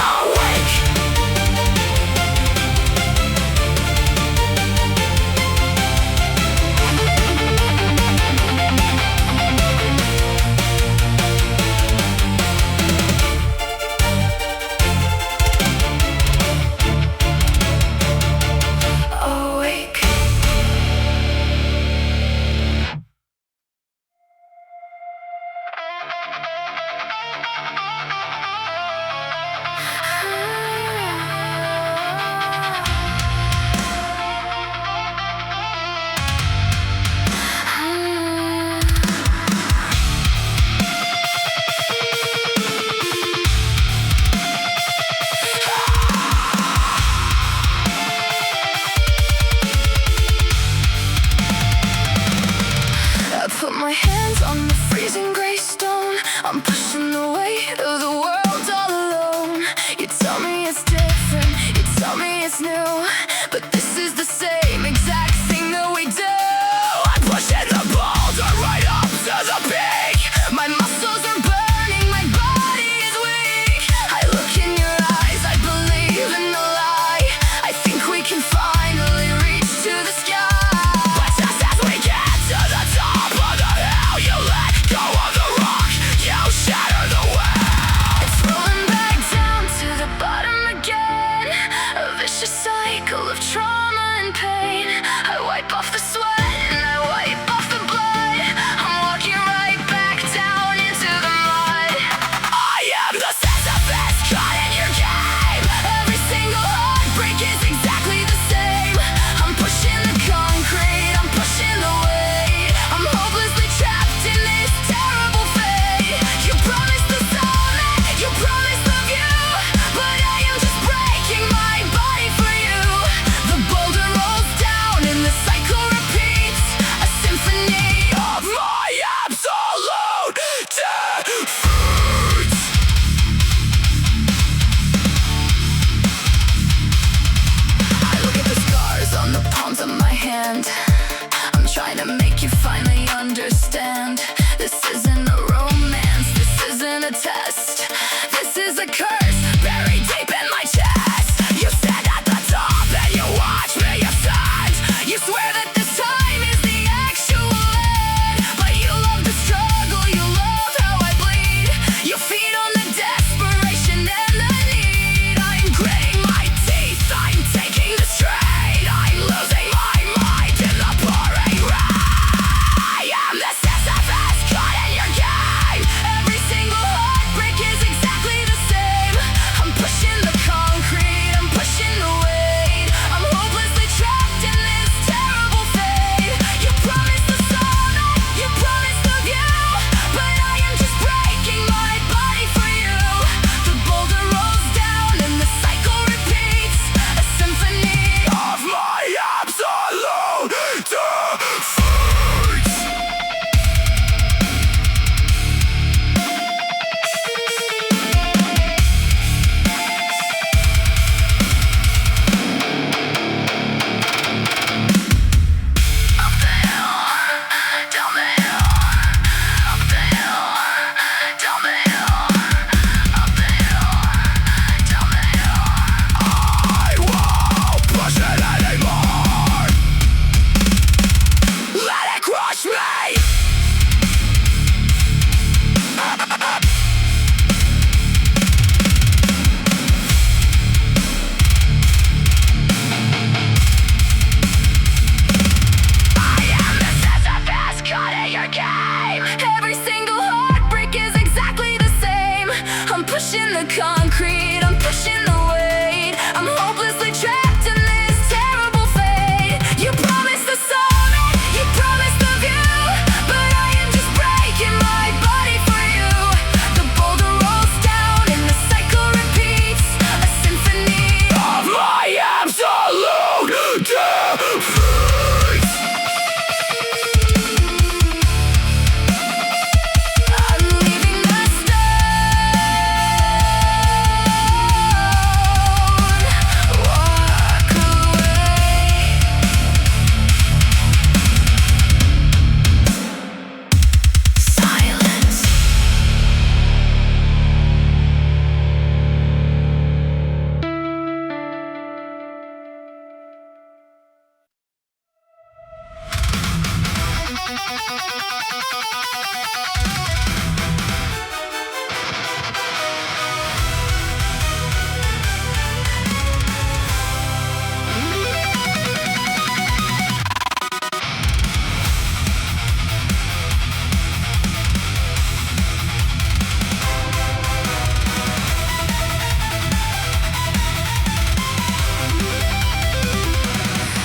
Awake. I put my hands on the freezing gray stone, I'm pushing the weight of the world all alone. You tell me it's different, you tell me it's new, but this is the same exact thing that we do. I'm pushing the boulder right up to the peak. My muscles are burning, my body is weak. I look in your eyes, I believe in the lie. I think we can finally reach to the sky. But just as we get to the top of the hill, you let go of the rock, you shatter the well. It's rolling back down to the bottom again, a vicious cycle pushing the concrete, I'm pushing the weight. I'm hopelessly trapped in this terrible fate. You promised the summit, you promised the view, but I am just breaking my body for you. The boulder rolls down and the cycle repeats, a symphony of my absolute defeat. I'm leaving the stone. Walk away. Silence.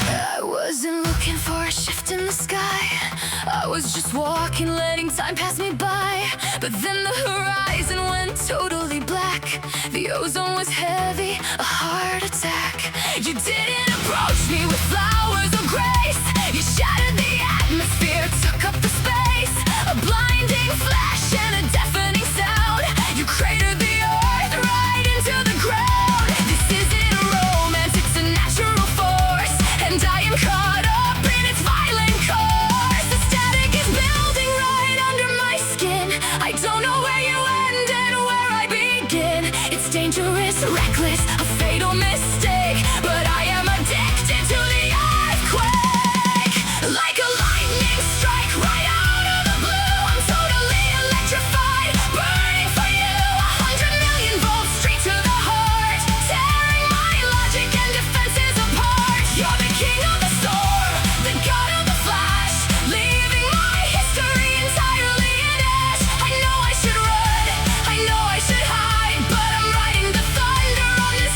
I wasn't looking for a shift in the sky. I was just walking, letting time pass me by. But then the horizon went totally black. The ozone was heavy, a heart attack. You didn't approach me with flowers or grace. You shattered the atmosphere, took up the space. A blinding flash and a deafening sound. You cratered the earth right into the ground. This isn't a romance, it's a natural force, and I am caught up in its violent course. The static is building right under my skin. I don't know where you end and where I begin. It's dangerous, reckless, a fatal mistake, but I am addicted to the earthquake. Like a lightning strike right out of the blue, I'm totally electrified, burning for you. 100 million volts straight to the heart, tearing my logic and defenses apart. You're the king of the storm, the god of the flash, leaving my history entirely in ash. I know I should run, I know I should hide, but I'm riding the thunder on this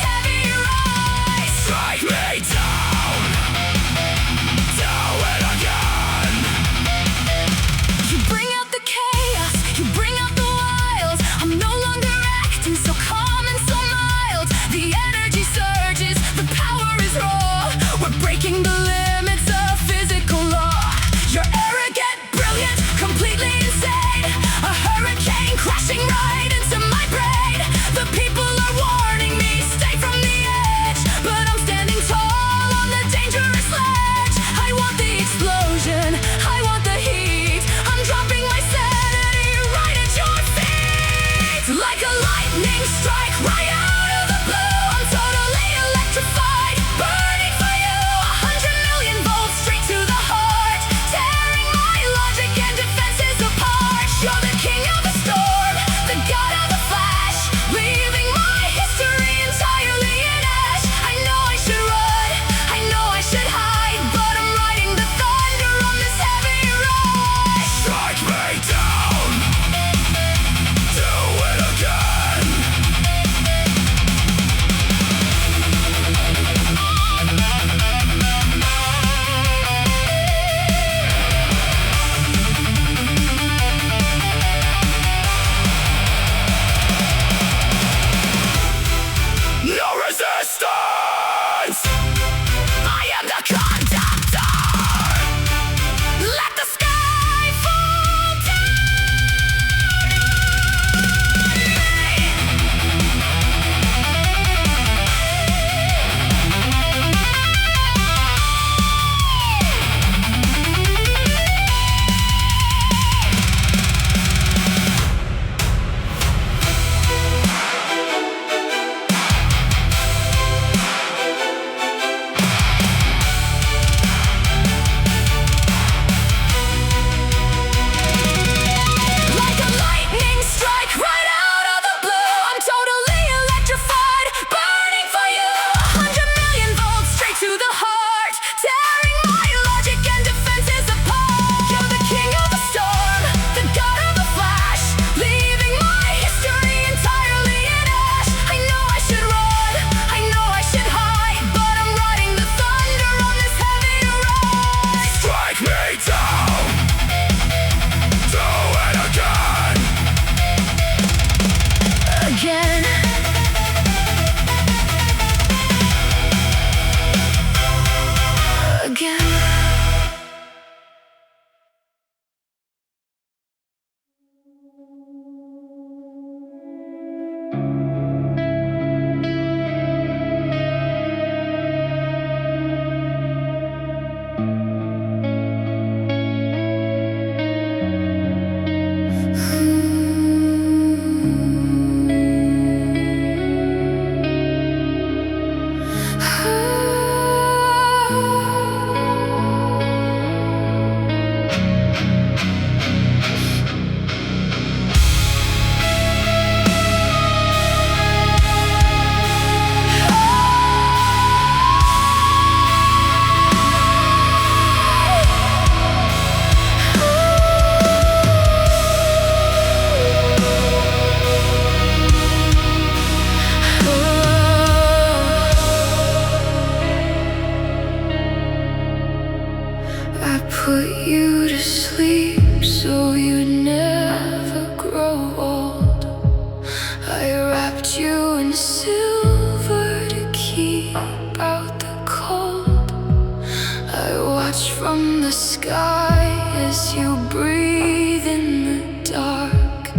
and silver to keep out the cold. I watch from the sky as you breathe in the dark.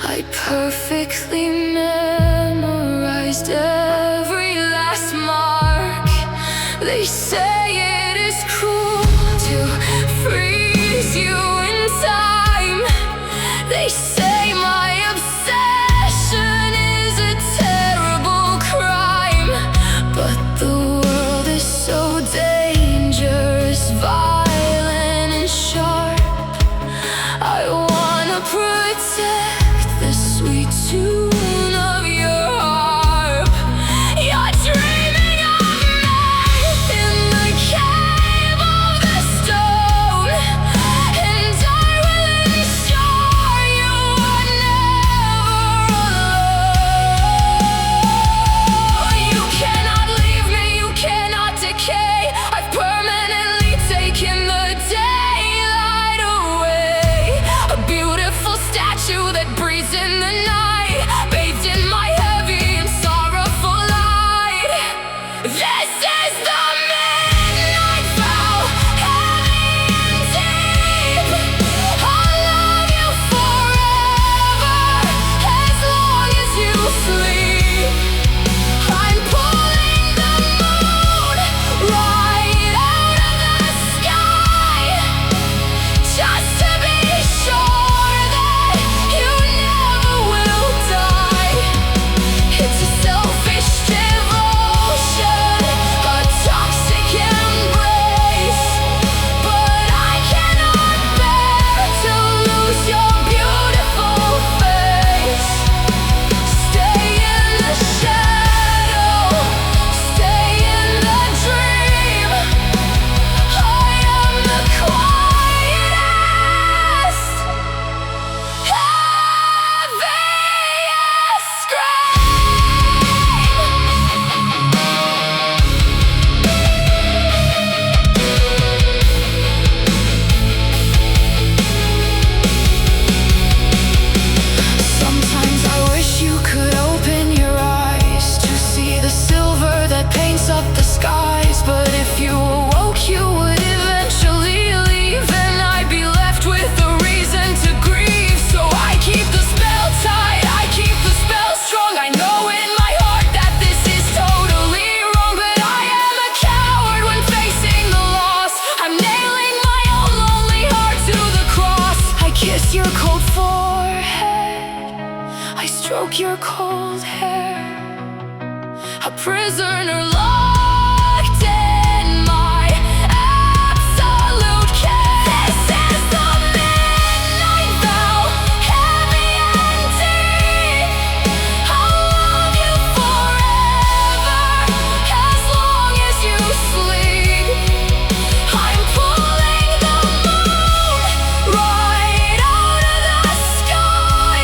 I perfectly memorized every last mark. They say it is cruel to freeze you in time. They say my obsession is a terrible crime, but the world is so dangerous, violent and sharp. I wanna protect the sweet tune of your harp. You're dreaming of me in the cave of the stone, and I will ensure you are never alone. You cannot leave me, you cannot decay. I've permanently taken the daylight away. A beautiful statue that breathes in the night, bathed in my heavy and sorrowful light. This is the midnight vow, heavy and deep. I'll love you forever, as long as you sleep. I'm pulling the moon right out of the sky, just to be sure that you never will die. It's a selfish devotion, a toxic embrace, but I cannot bear to lose your beautiful face. Stay in the shadow, stay in the dream. I am the quietest, heaviest scream. Sometimes I wish you could open your eyes to see the silver that paints up the skies. But if you awoke, you would eventually leave, and I'd be left with a reason to grieve. So I keep the spell tight, I keep the spell strong. I know in my heart that this is totally wrong, but I am a coward when facing the loss. I'm nailing my own lonely heart to the cross. I kiss your cold forehead, I stroke your cold hair, a prisoner locked in my absolute care. This is the midnight vow, heavy and deep. I'll love you forever, as long as you sleep. I'm pulling the moon right out of the sky,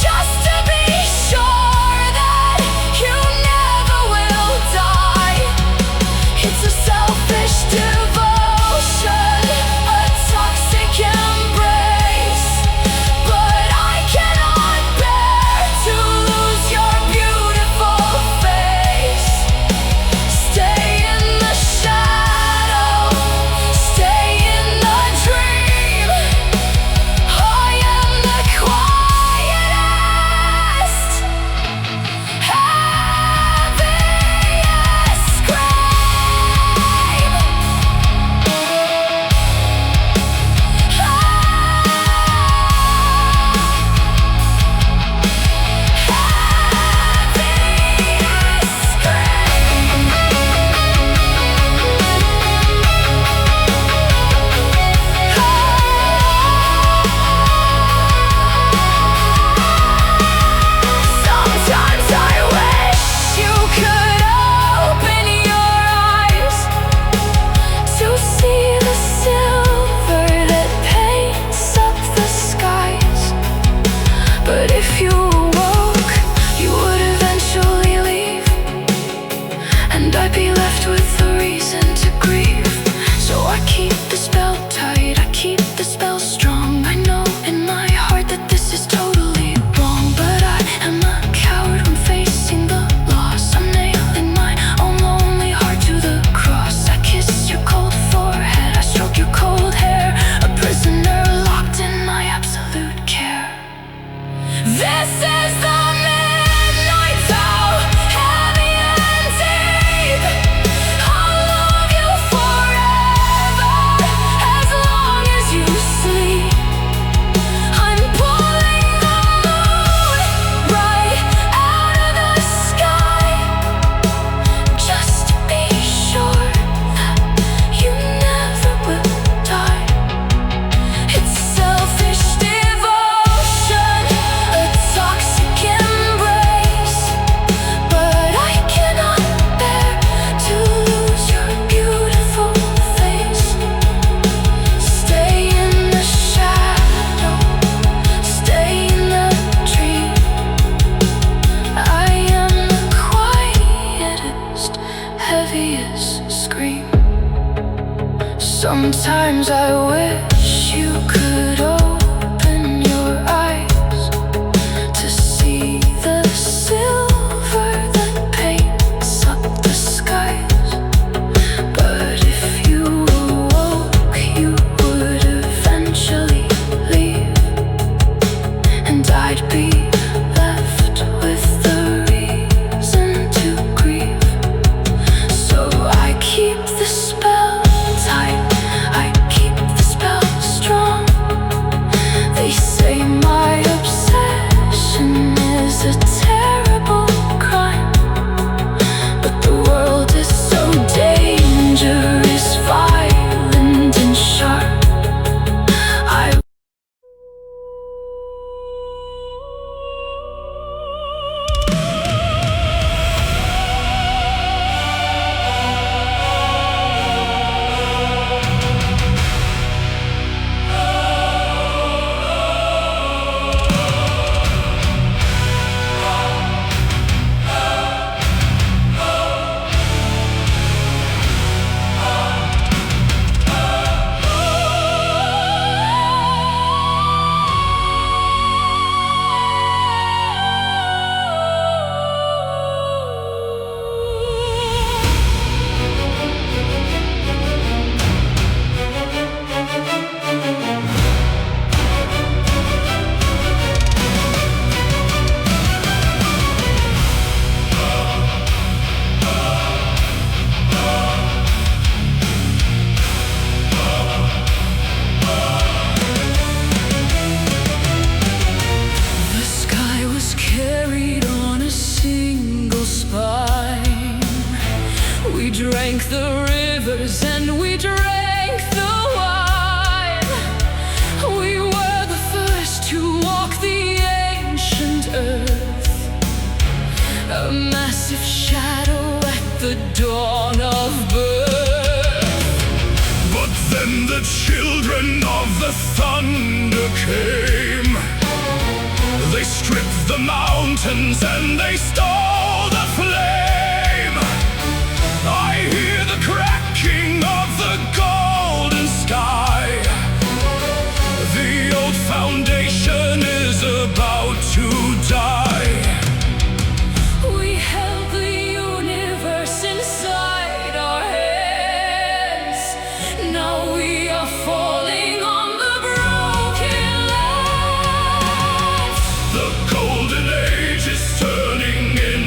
just to be sure that you never will Sometimes I wish you could open your eyes to see the silver that paints up the skies. But if you awoke, you would eventually leave, and I'd be left with the reason to grieve. So I keep the spell tight, I keep the spell strong. They say my obsession is a terrible crime, but the world is so dangerous, violent and sharp. I The sky was carried on a single spine. We drank the rivers and we drank the wine. We were the first to walk the ancient earth, a massive shadow at the dawn of birth. But then the children of the thunder came. They stripped the mountains and they stole the flame. I hear the cracking of the golden sky. The old foundation is about to die. We held the universe inside our hands. Now we are falling on the broken lands. The golden age is turning in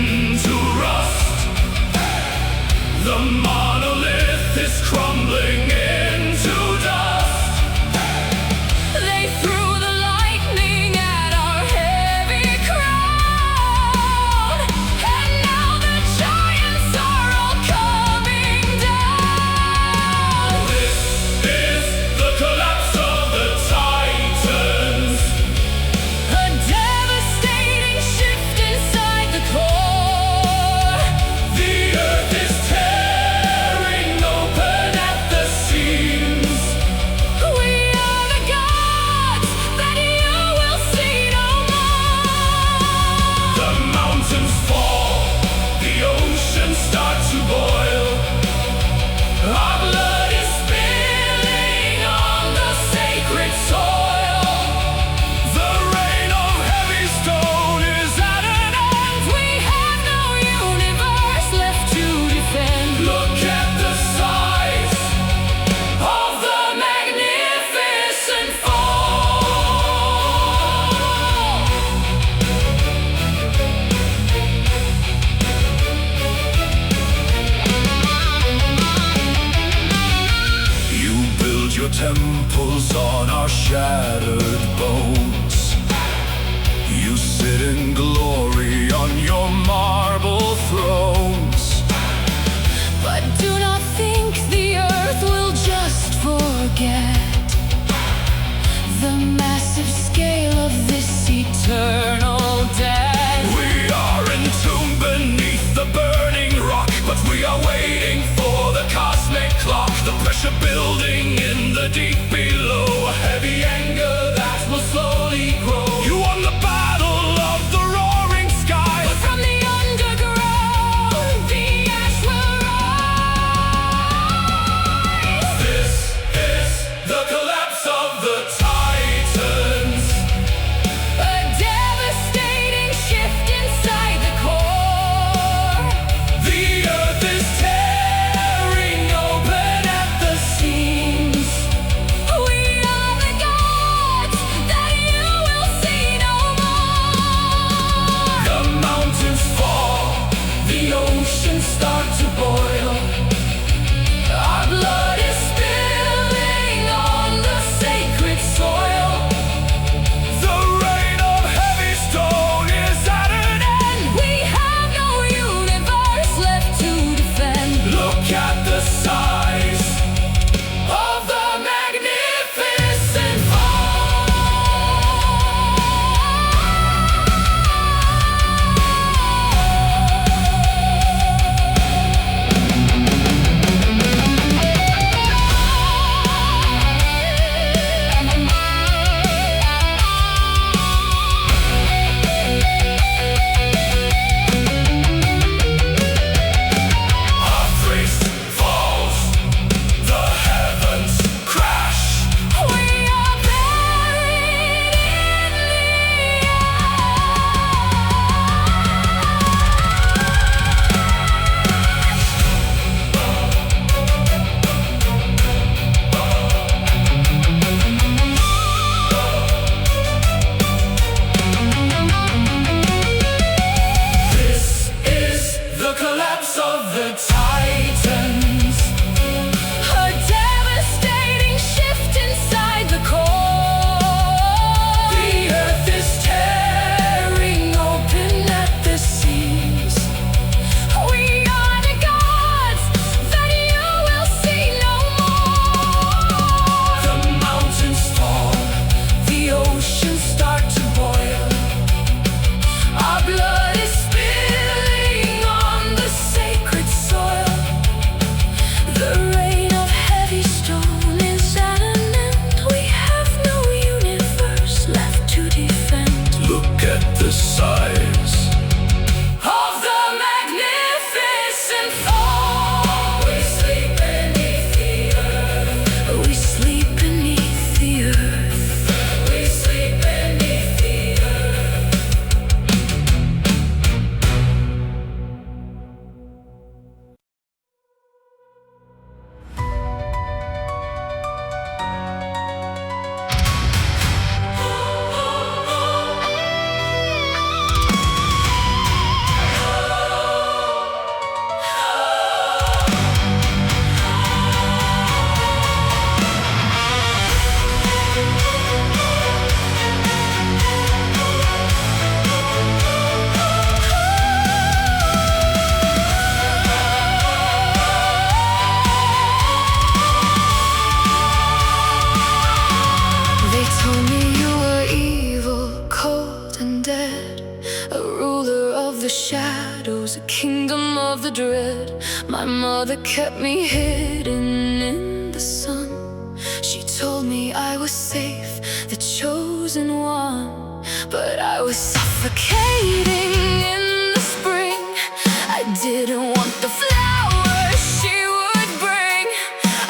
the shadows, a kingdom of the dread. My mother kept me hidden in the sun. She told me I was safe, the chosen one. But I was suffocating in the spring. I didn't want the flowers she would bring.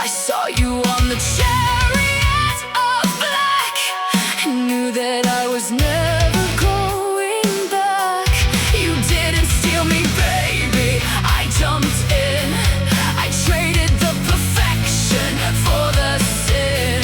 I saw you on the chariot of black. I knew that I was never going back. You didn't steal me, baby, I jumped in. I traded the perfection for the sin.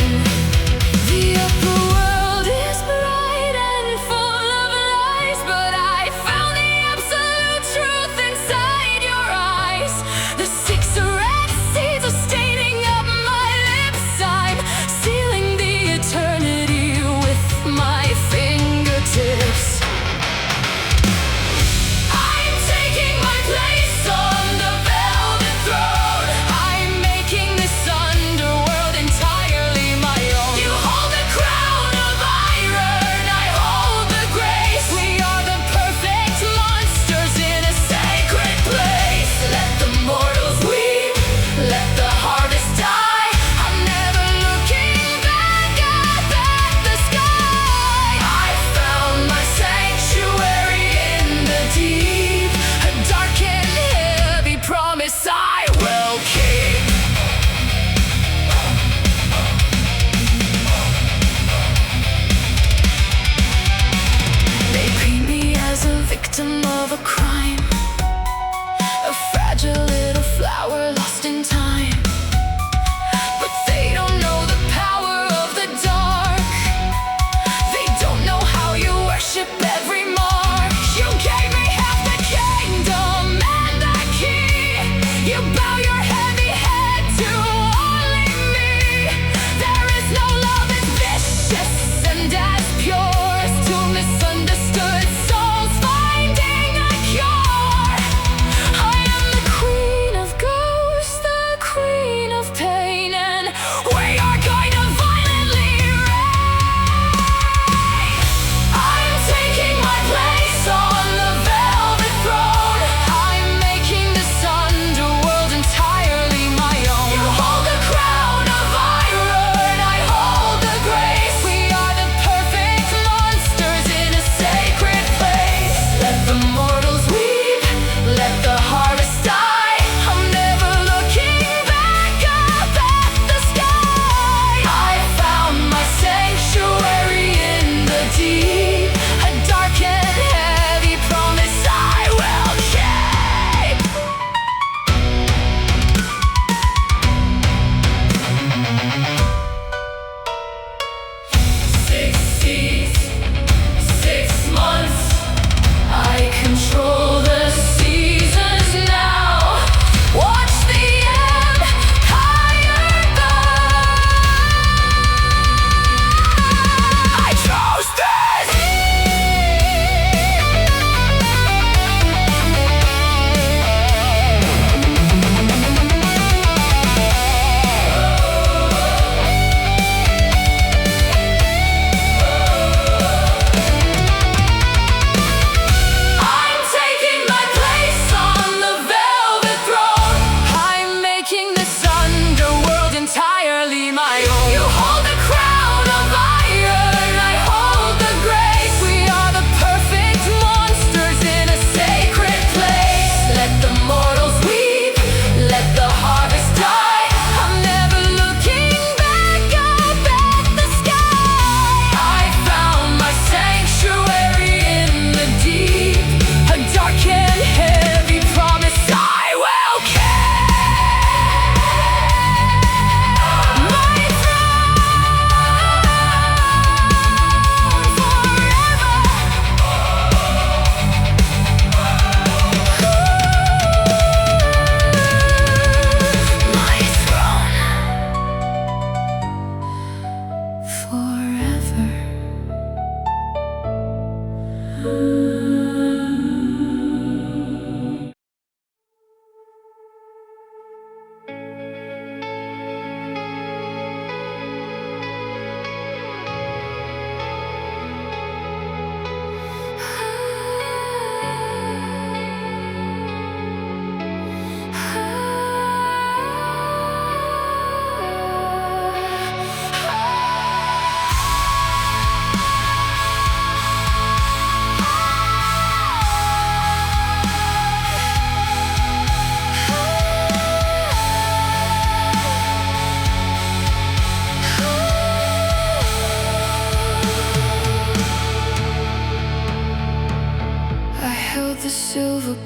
The upper world is bright and full of lies, but I found the absolute truth inside your eyes. The 6 red seeds are staining up my lips. I'm sealing the eternity with my fingertips. I'm taking my place on the velvet throne. I'm making this underworld entirely my own. You hold the crown of iron, I hold the grace. We are the perfect monsters in a sacred place. Let the mortals weep, let the harvest die. I'm never looking back up at the sky. I found my sanctuary in the deep, a dark and heavy promise I will keep. They paint me as a victim of a crime, a fragile little flower lost in time. But they don't know the power of the dark. They don't know how you worship every mark. You gave me half the kingdom and the key. You bow your heavy head to only me. There is no love as vicious and as pure as two misunderstood souls finding a cure.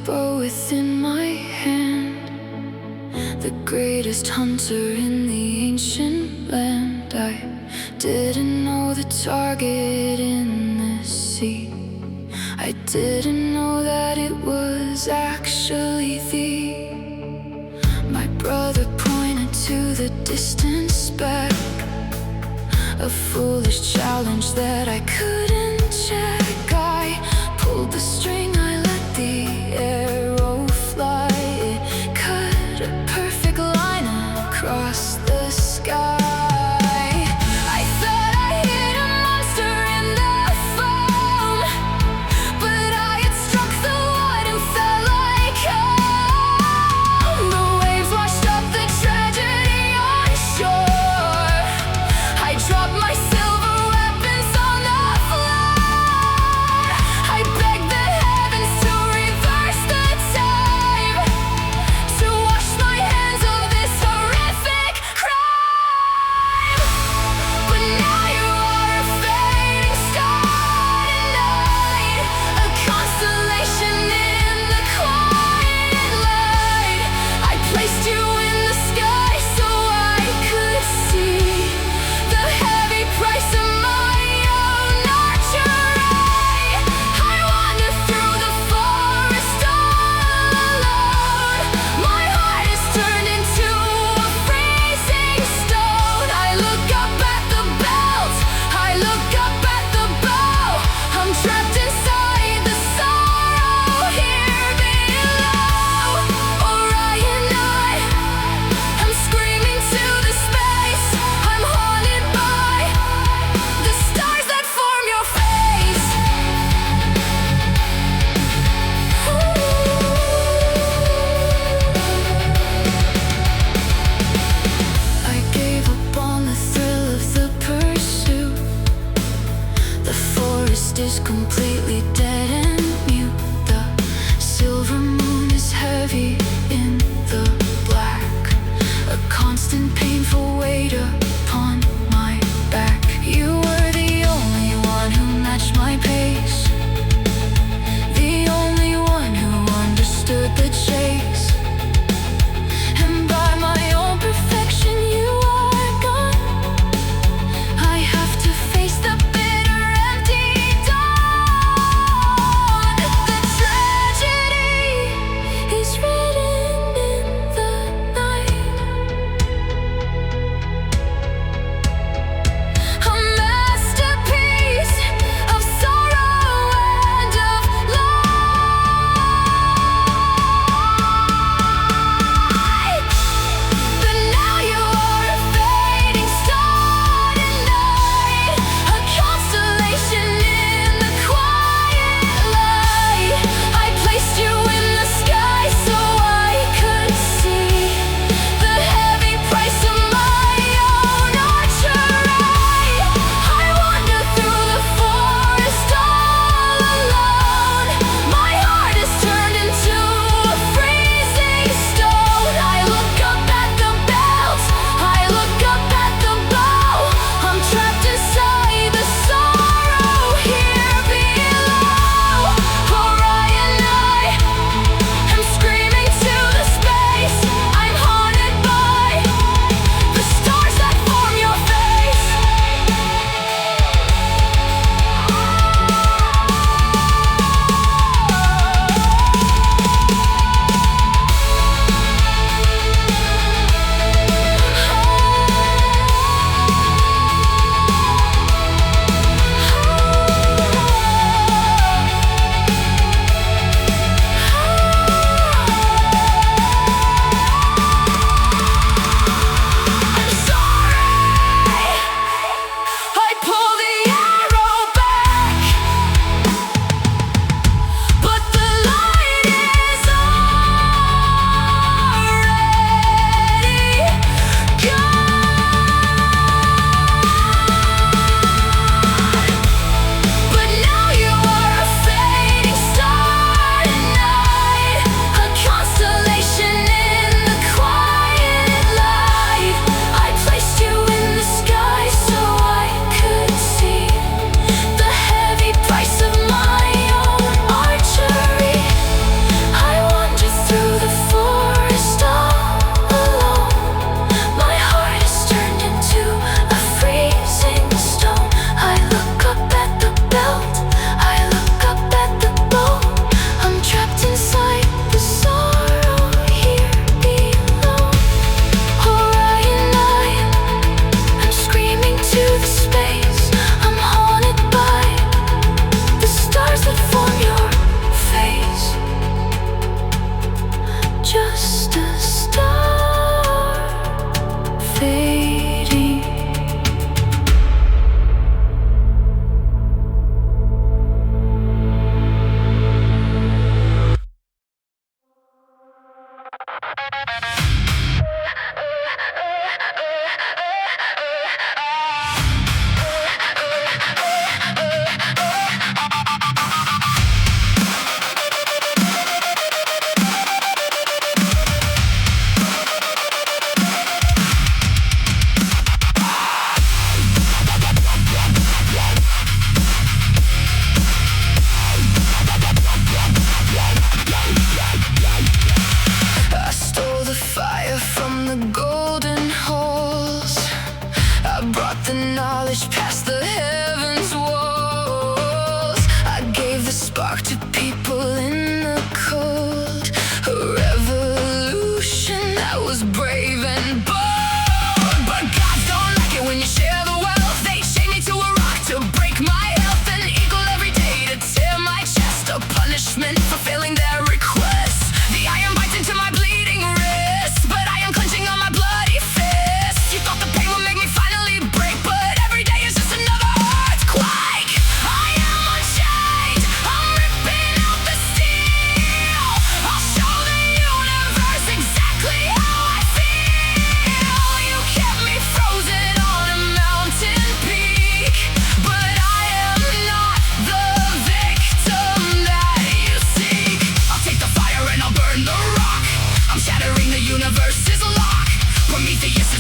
bow within my hand, the greatest hunter in the ancient land. I didn't know the target in the sea. I didn't know that it was actually thee. My brother pointed to the distant speck, a foolish challenge that I couldn't check. I pulled the string, I let the arrow fly. It cut a perfect line across the sky. I thought I hit a monster in the foam, but I had struck the wood and fell like home. The waves washed up the tragedy on shore. I dropped my silver weapons on the floor.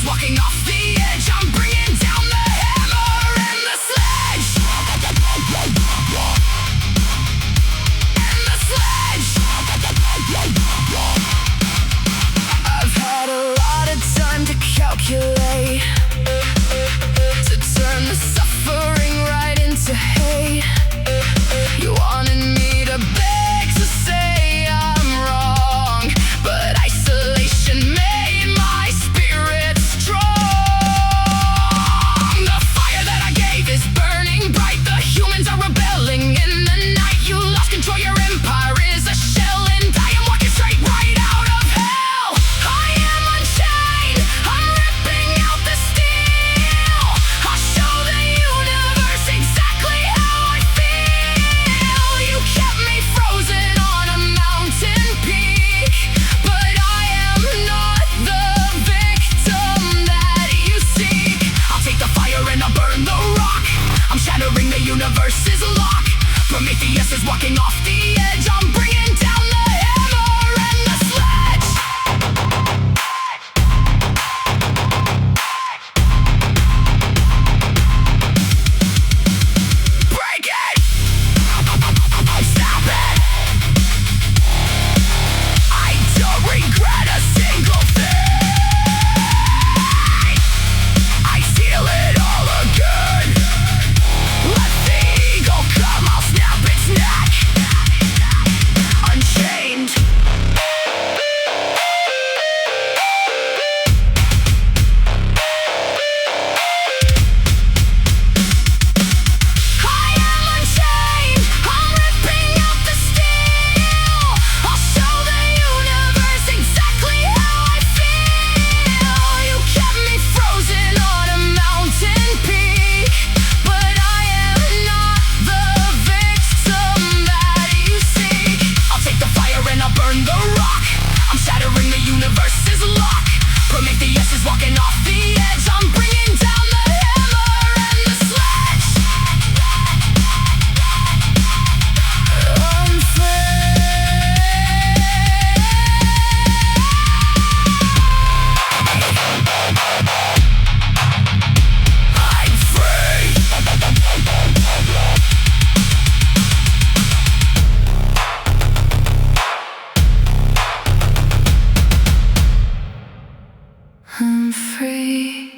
walking off the edge. I'm bringing down the hammer and the sledge. And the sledge. I've had a lot of time to calculate, to turn the suffering right into hate. You wanted me to beg to say I'm wrong, but isolation made my spirit strong. The fire that I gave is burning bright. The humans are rebelling in the night. You lost control, your empire is a shell, and I am walking straight right out of hell. I am unchained, I'm ripping out the steel. I'll show the universe exactly how I feel. You kept me frozen on a mountain peak, but I am not the victim that you seek. I'll take the fire and I'll burn the rock. I'm shattering the universe's lock. Prometheus is walking off the edge. I'm bringing down the hammer and the sledge. Break it! Stop it! I don't regret a single thing. I steal it all again. Let the eagle come, I'll snap its neck. Unchained. I am unchained, I'm ripping out the steel. I'll show the universe exactly how I feel. You kept me frozen on a mountain peak, but I am not the victim that you seek. I'll take the fire and I'll burn the rock. I'm shattering the universe's lock. Prometheus is walking off the edge. I'm bringing down the hammer and the sledge. I'm free. I'm free.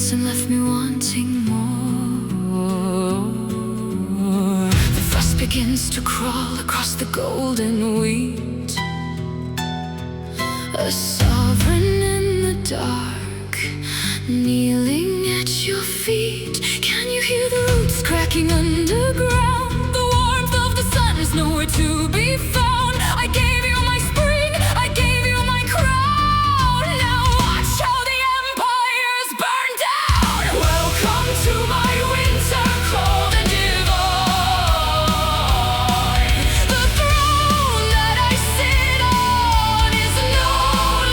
once and left me wanting more. The frost begins to crawl across the golden wheat. A sovereign in the dark, kneeling at your feet. Can you hear the roots cracking underground? The warmth of the sun is nowhere to be found. I gave you my spring, I gave you my crown. Now watch how the empires burn down. Welcome to my winter, cold and divine. The throne that I sit on is no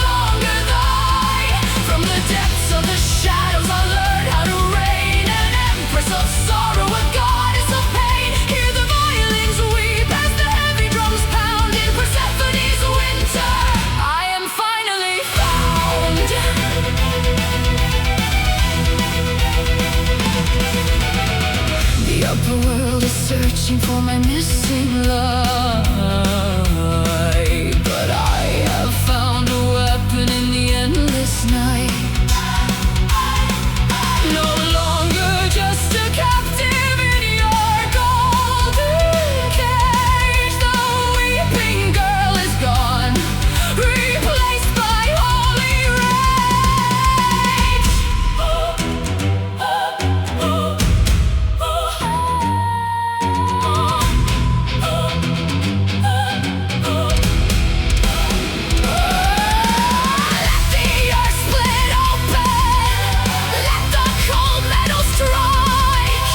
longer thine. From the depths of the shadows I learned how to reign. An empress of sorrow, a goddess of pain. Hear the violins weep as the heavy drums pound. In Persephone's winter, I am finally found. The upper world is searching for my missing light, but I have found a weapon in the endless night. No longer just a captive in your golden cage. The weeping girl is gone, replaced by holy rage. Let the earth split open, let the cold metal strike.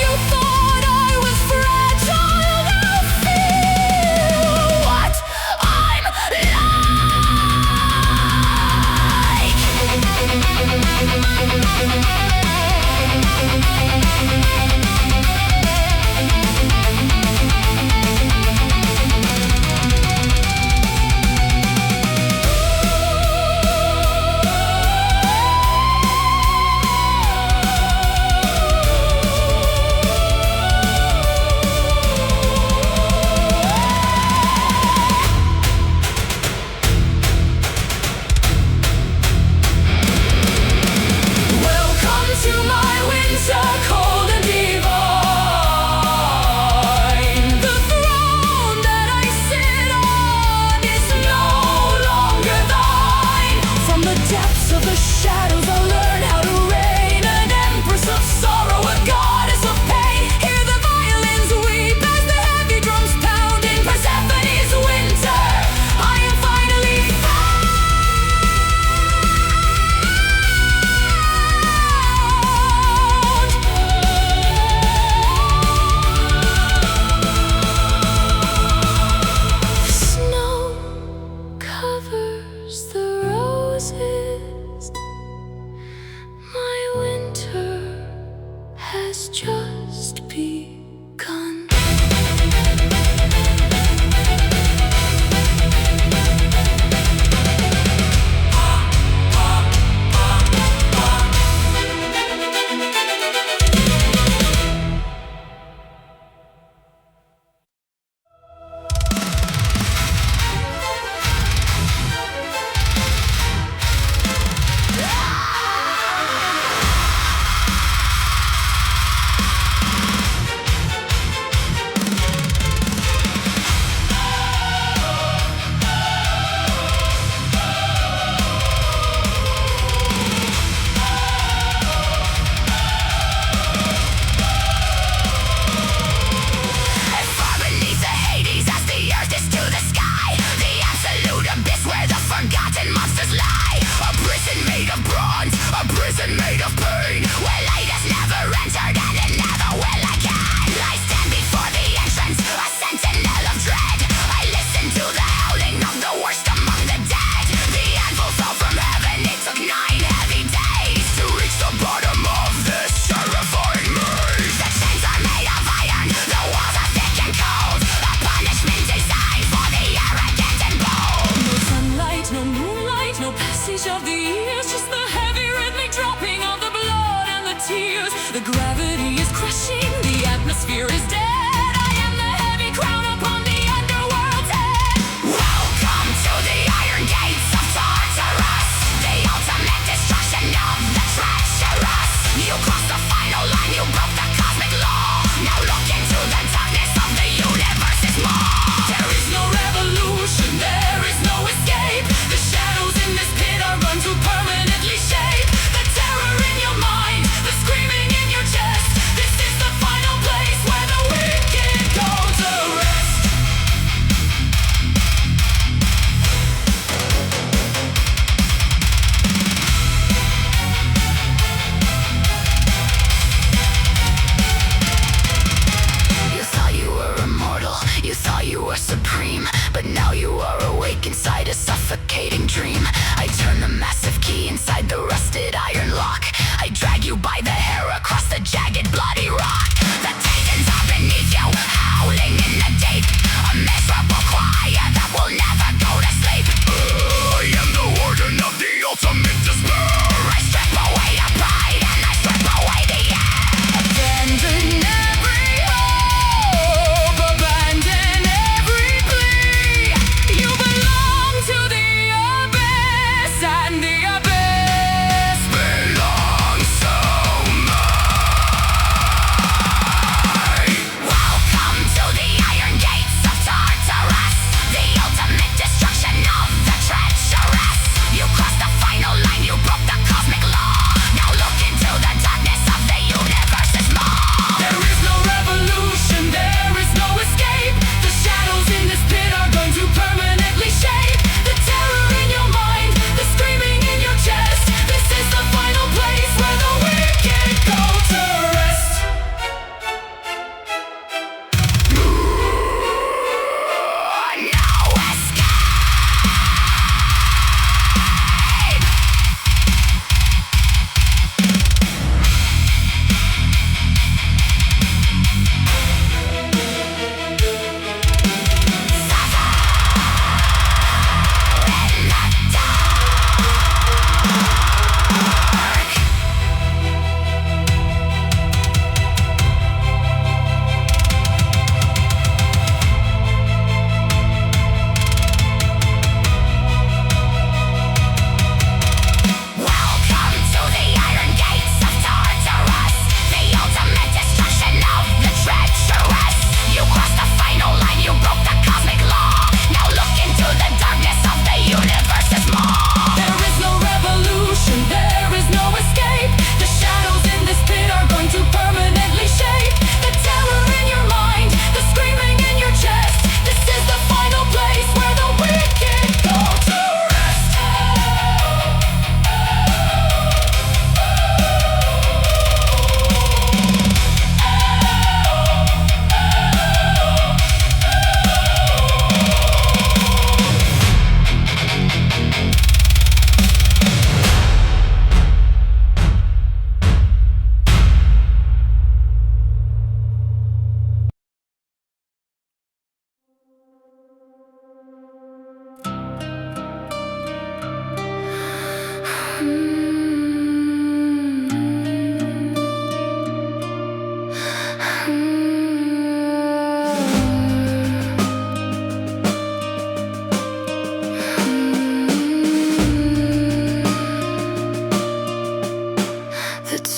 You thought I was fragile, now feel what I'm Welcome to my winter, cold and divine. The throne that I sit on is no longer thine. From the depths of the shadows I learn how to reign. An empress of sorrow, a goddess of pain. Hear the violins weep as the heavy drums pound. In Persephone's winter, I am finally found. Snow covers the roses. My winter has just begun. Far beneath the Hades as the earth is to the sky, the absolute abyss where the forgotten monsters lie. A prison made of bronze, a prison made of pain, where light has never entered and it never will again. I stand before the entrance, a sentinel of dread. I listen to the howling of the worst among the dead. The anvil fell from heaven, it took 9 heavy days to reach the bottom of this terrifying maze. The chains are made of iron, the walls are thick and cold. A punishment designed for the arrogant and bold. No sunlight, no moonlight, no passage of the years, just the heavy rhythmic dropping of the blood and the tears. The gravity is crushing, the atmosphere is dead. I am the heavy crown upon the underworld's head. Welcome to the iron gates of Tartarus, the ultimate destruction of the treacherous.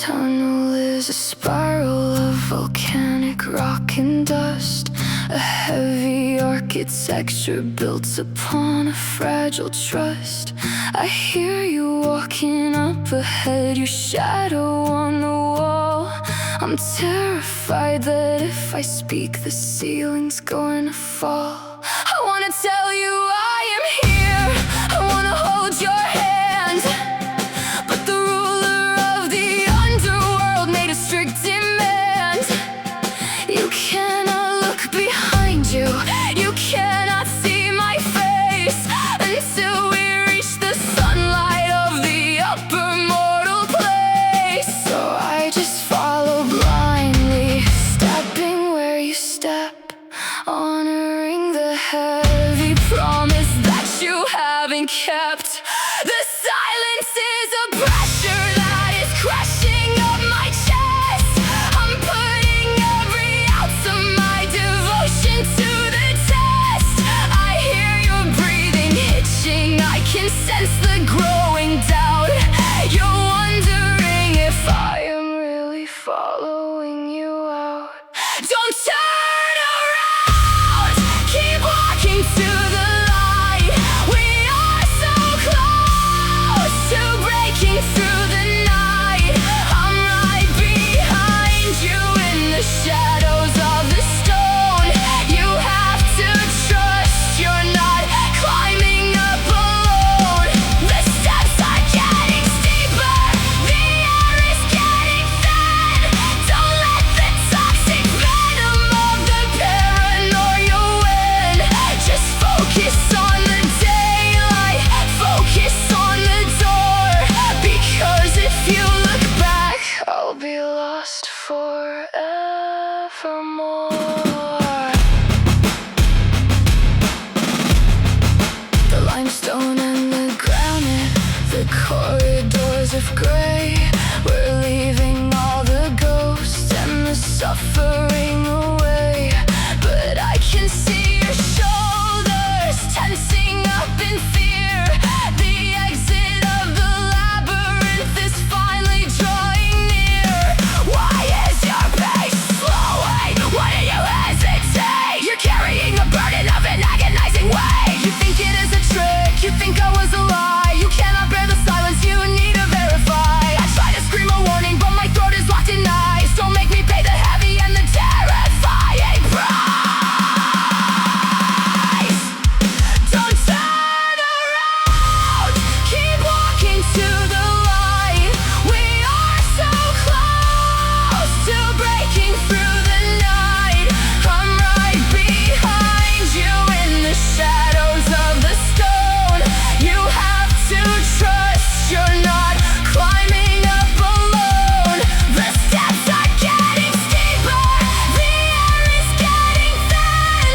tunnel is a spiral of volcanic rock and dust. A heavy architecture built upon a fragile trust. I hear you walking up ahead, your shadow on the wall. I'm terrified that if I speak, the ceiling's going to fall. I wanna tell you I am here, I wanna hold your hand, but the ruler of the underworld made a strict demand. You cannot look behind you, you cannot see my face until we reach the sunlight of the upper mortal place. So I just follow blindly, stepping where you step, honoring the heavy promise that you haven't kept. The silence is a pressure that is crushing up my chest. I'm putting every ounce of my devotion to the test. I hear your breathing hitching, I can sense the growing doubt. You're wondering if I am really following you out. Don't turn around, keep walking to the light. We are so close to breaking through the night. I'm right behind you in the shadows of the stone. You have to trust you're not climbing up alone. The steps are getting steeper, the air is getting thin. Don't let the toxic venom of the paranoia win. Just focus on the daylight, focus on the door. Because if you look back, I'll be lost forevermore. The limestone and the granite, the corridors of gray. We're leaving all the ghosts and the suffering away. But I can see your shoulders tensing up in fear. The exit of the labyrinth is finally drawing near. Why is your pace slowing? Why do you hesitate? You're carrying the burden of an agonizing weight. You think it is a trick, you think I was a lie. You cannot bear the silence, you need to verify. I try to scream a warning, but my throat is locked in ice. Don't make me pay the heavy and the terrifying price. Don't turn around, keep walking to the light. We are so close to breaking through the night. I'm right behind you in the shadows of the stone. You have to trust you're not climbing up alone. The steps are getting steeper, the air is getting thin.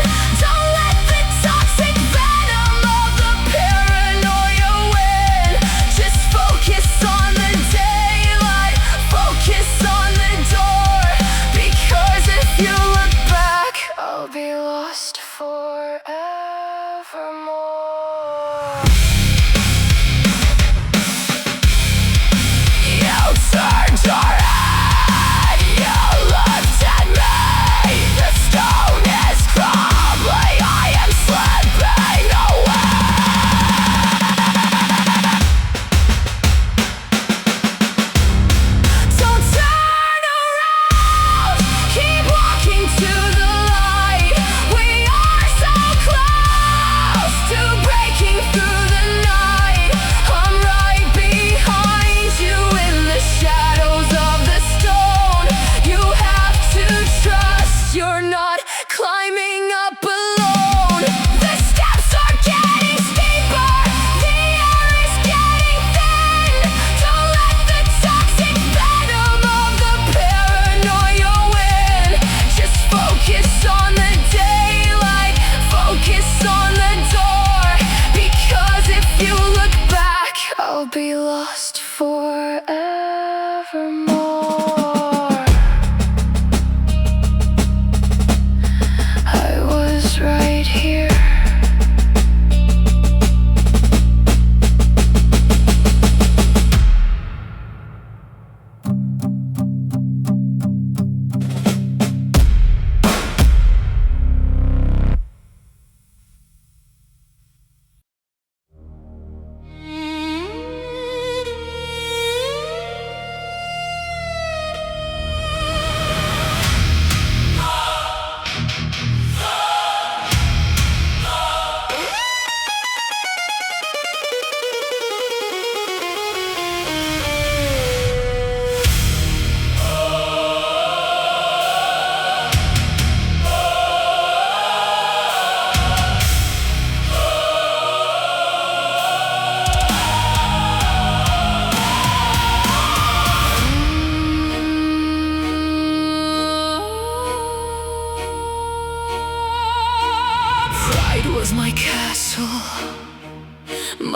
Don't let the toxic venom of the paranoia win. Just focus on the daylight, focus on the door. Because if you look back, I'll be lost forevermore. You turned your head, you looked at me. The stone is crumbling, I am slipping away. Don't turn around, keep walking to the light. We are so close to breaking through the night. I'm right behind you in the shadows of the stone. You have to trust you're not climbing up alone. The steps are getting steeper, the air is getting thin. Don't let the toxic venom of the paranoia win. Just focus on the daylight, focus on the door. Because if you look back, I'll be lost forevermore.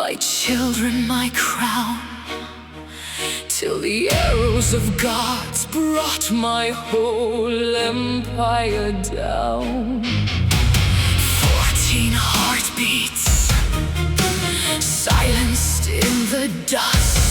my children my crown, till the arrows of gods brought my whole empire down. 14 heartbeats silenced in the dust.